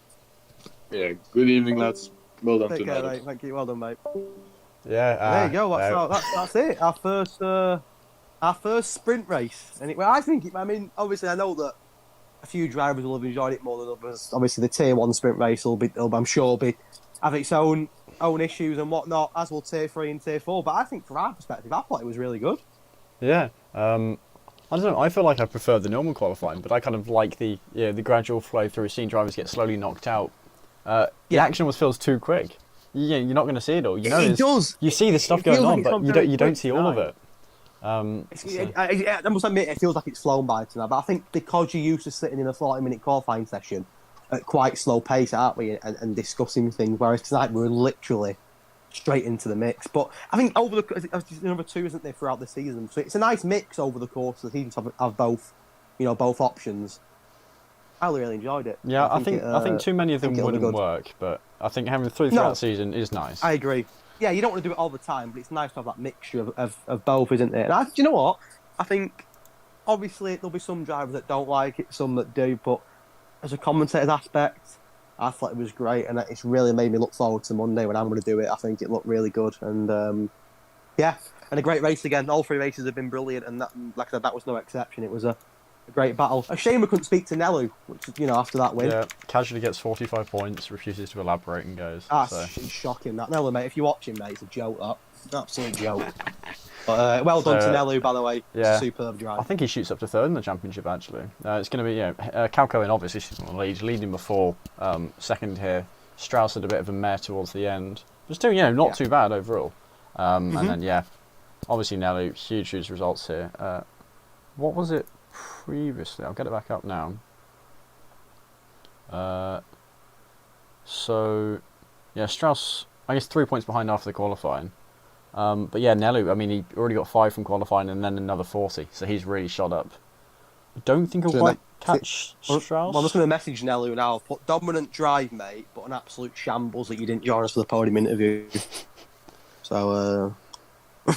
Yeah, good evening, lads. Well done
Take care,
tonight.
mate. Thank you. Well done, mate.
Yeah.
There you go. That's it. Our first sprint race. And I think. I mean, obviously, I know that a few drivers will have enjoyed it more than others. Obviously, the Tier 1 sprint race I'm sure, have its own issues and whatnot, as will Tier 3 and Tier 4. But I think from our perspective, I thought it was really good.
Yeah. I don't know. I feel like I prefer the normal qualifying, but I kind of like the gradual flow through, seeing drivers get slowly knocked out. The action feels too quick. You're not going to see it all. You know,
It does.
You see the stuff
It feels
going
like
on,
it's
but
gone
you
very
don't
quick
see all of
tonight.
it.
I must admit, it feels like it's flown by tonight. But I think because you're used to sitting in a 40-minute qualifying session at quite slow pace, aren't we, and discussing things, whereas tonight we were literally straight into the mix. But I think over the number 2, isn't there, throughout the season? So it's a nice mix over the course of the season to have both, both options. I really enjoyed it.
Yeah, I think too many of them wouldn't work, but I think having 3 throughout the season is nice.
I agree. Yeah, you don't want to do it all the time, but it's nice to have that mixture of both, isn't it? And do you know what? I think, obviously, there'll be some drivers that don't like it, some that do, but as a commentator's aspect, I thought it was great, and it's really made me look forward to Monday when I'm going to do it. I think it looked really good, and yeah, and a great race again. All 3 races have been brilliant, and that, like I said, that was no exception. It was a great battle. A shame we couldn't speak to Nelu, which, after that win.
Yeah, casually gets 45 points, refuses to elaborate, and goes.
It's shocking, that. Nelu, mate, if you're watching, mate, it's a joke, that. Absolute joke. But well done to Nelu, by the way.
Yeah.
Superb drive.
I think he shoots up to 3rd in the championship, actually. It's going to be, Calco in obviously leading before 2nd here. Strauss had a bit of a mare towards the end. But still, not too bad overall. And then, obviously Nelu, huge results here. What was it previously? I'll get it back up now. Strauss, I guess 3 points behind after the qualifying. But yeah, Nelu, I mean, he already got 5 from qualifying and then another 40, so he's really shot up. I don't think he'll quite catch Strauss.
Well, I'm just going to message Nelu now. Put dominant drive, mate, but an absolute shambles that you didn't join us for the podium interview. So, no,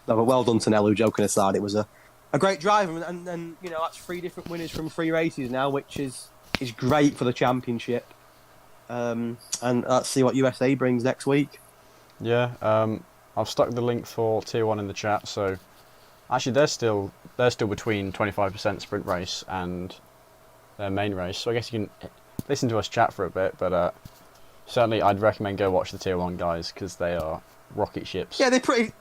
but well done to Nelu, joking aside. It was a great drive, and that's 3 different winners from 3 races now, which is great for the championship. And let's see what USA brings next week.
Yeah, I've stuck the link for Tier 1 in the chat, so actually they're still between 25% sprint race and their main race, so I guess you can listen to us chat for a bit, but certainly I'd recommend go watch the Tier 1 guys, because they are rocket ships.
Yeah, they're pretty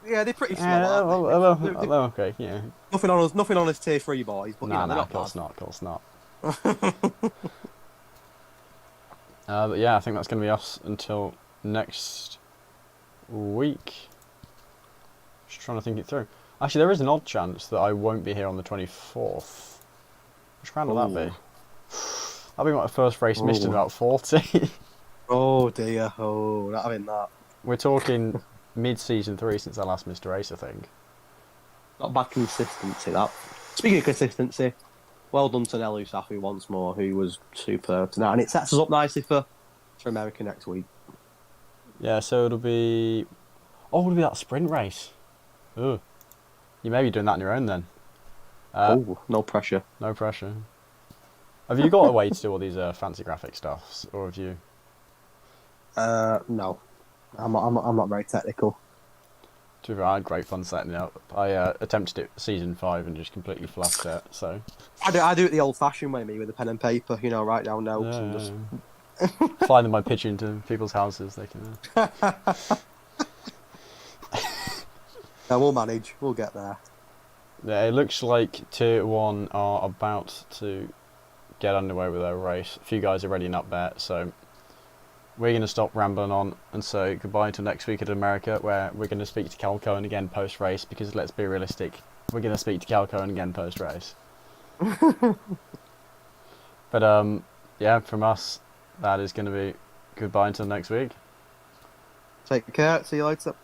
slow, aren't they?
Okay, yeah.
Nothing on us Tier 3 boys, but they're not
of course not. But yeah, I think that's going to be us until next week. Just trying to think it through. Actually, there is an odd chance that I won't be here on the 24th. Which round will that be? That'll be my first race missed in about 40.
Oh dear, not having that.
We're talking mid-season 3 since I last missed a race, I think.
Not bad consistency, that. Speaking of consistency, well done to Nelu Safi once more, who was superb tonight, and it sets us up nicely for America next week.
Yeah, so it'll be that sprint race. Ooh. You may be doing that on your own then.
No pressure.
No pressure. Have you got a way to do all these fancy graphic stuffs, or have you?
No, I'm not very technical.
To be fair, I had great fun setting it up. I attempted it season 5 and just completely fluffed it. So
I do it the old-fashioned way, me, with a pen and paper. Write down notes and just
fly them by pigeon to people's houses. They can.
No, we'll manage. We'll get there.
Yeah, it looks like Tier 1 are about to get underway with their race. A few guys are readying up there, so we're going to stop rambling on and say goodbye until next week at America, where we're going to speak to Cal Cohen again post-race, because let's be realistic, we're going to speak to Cal Cohen again post-race. But yeah, from us, that is going to be goodbye until next week.
Take care. See you later.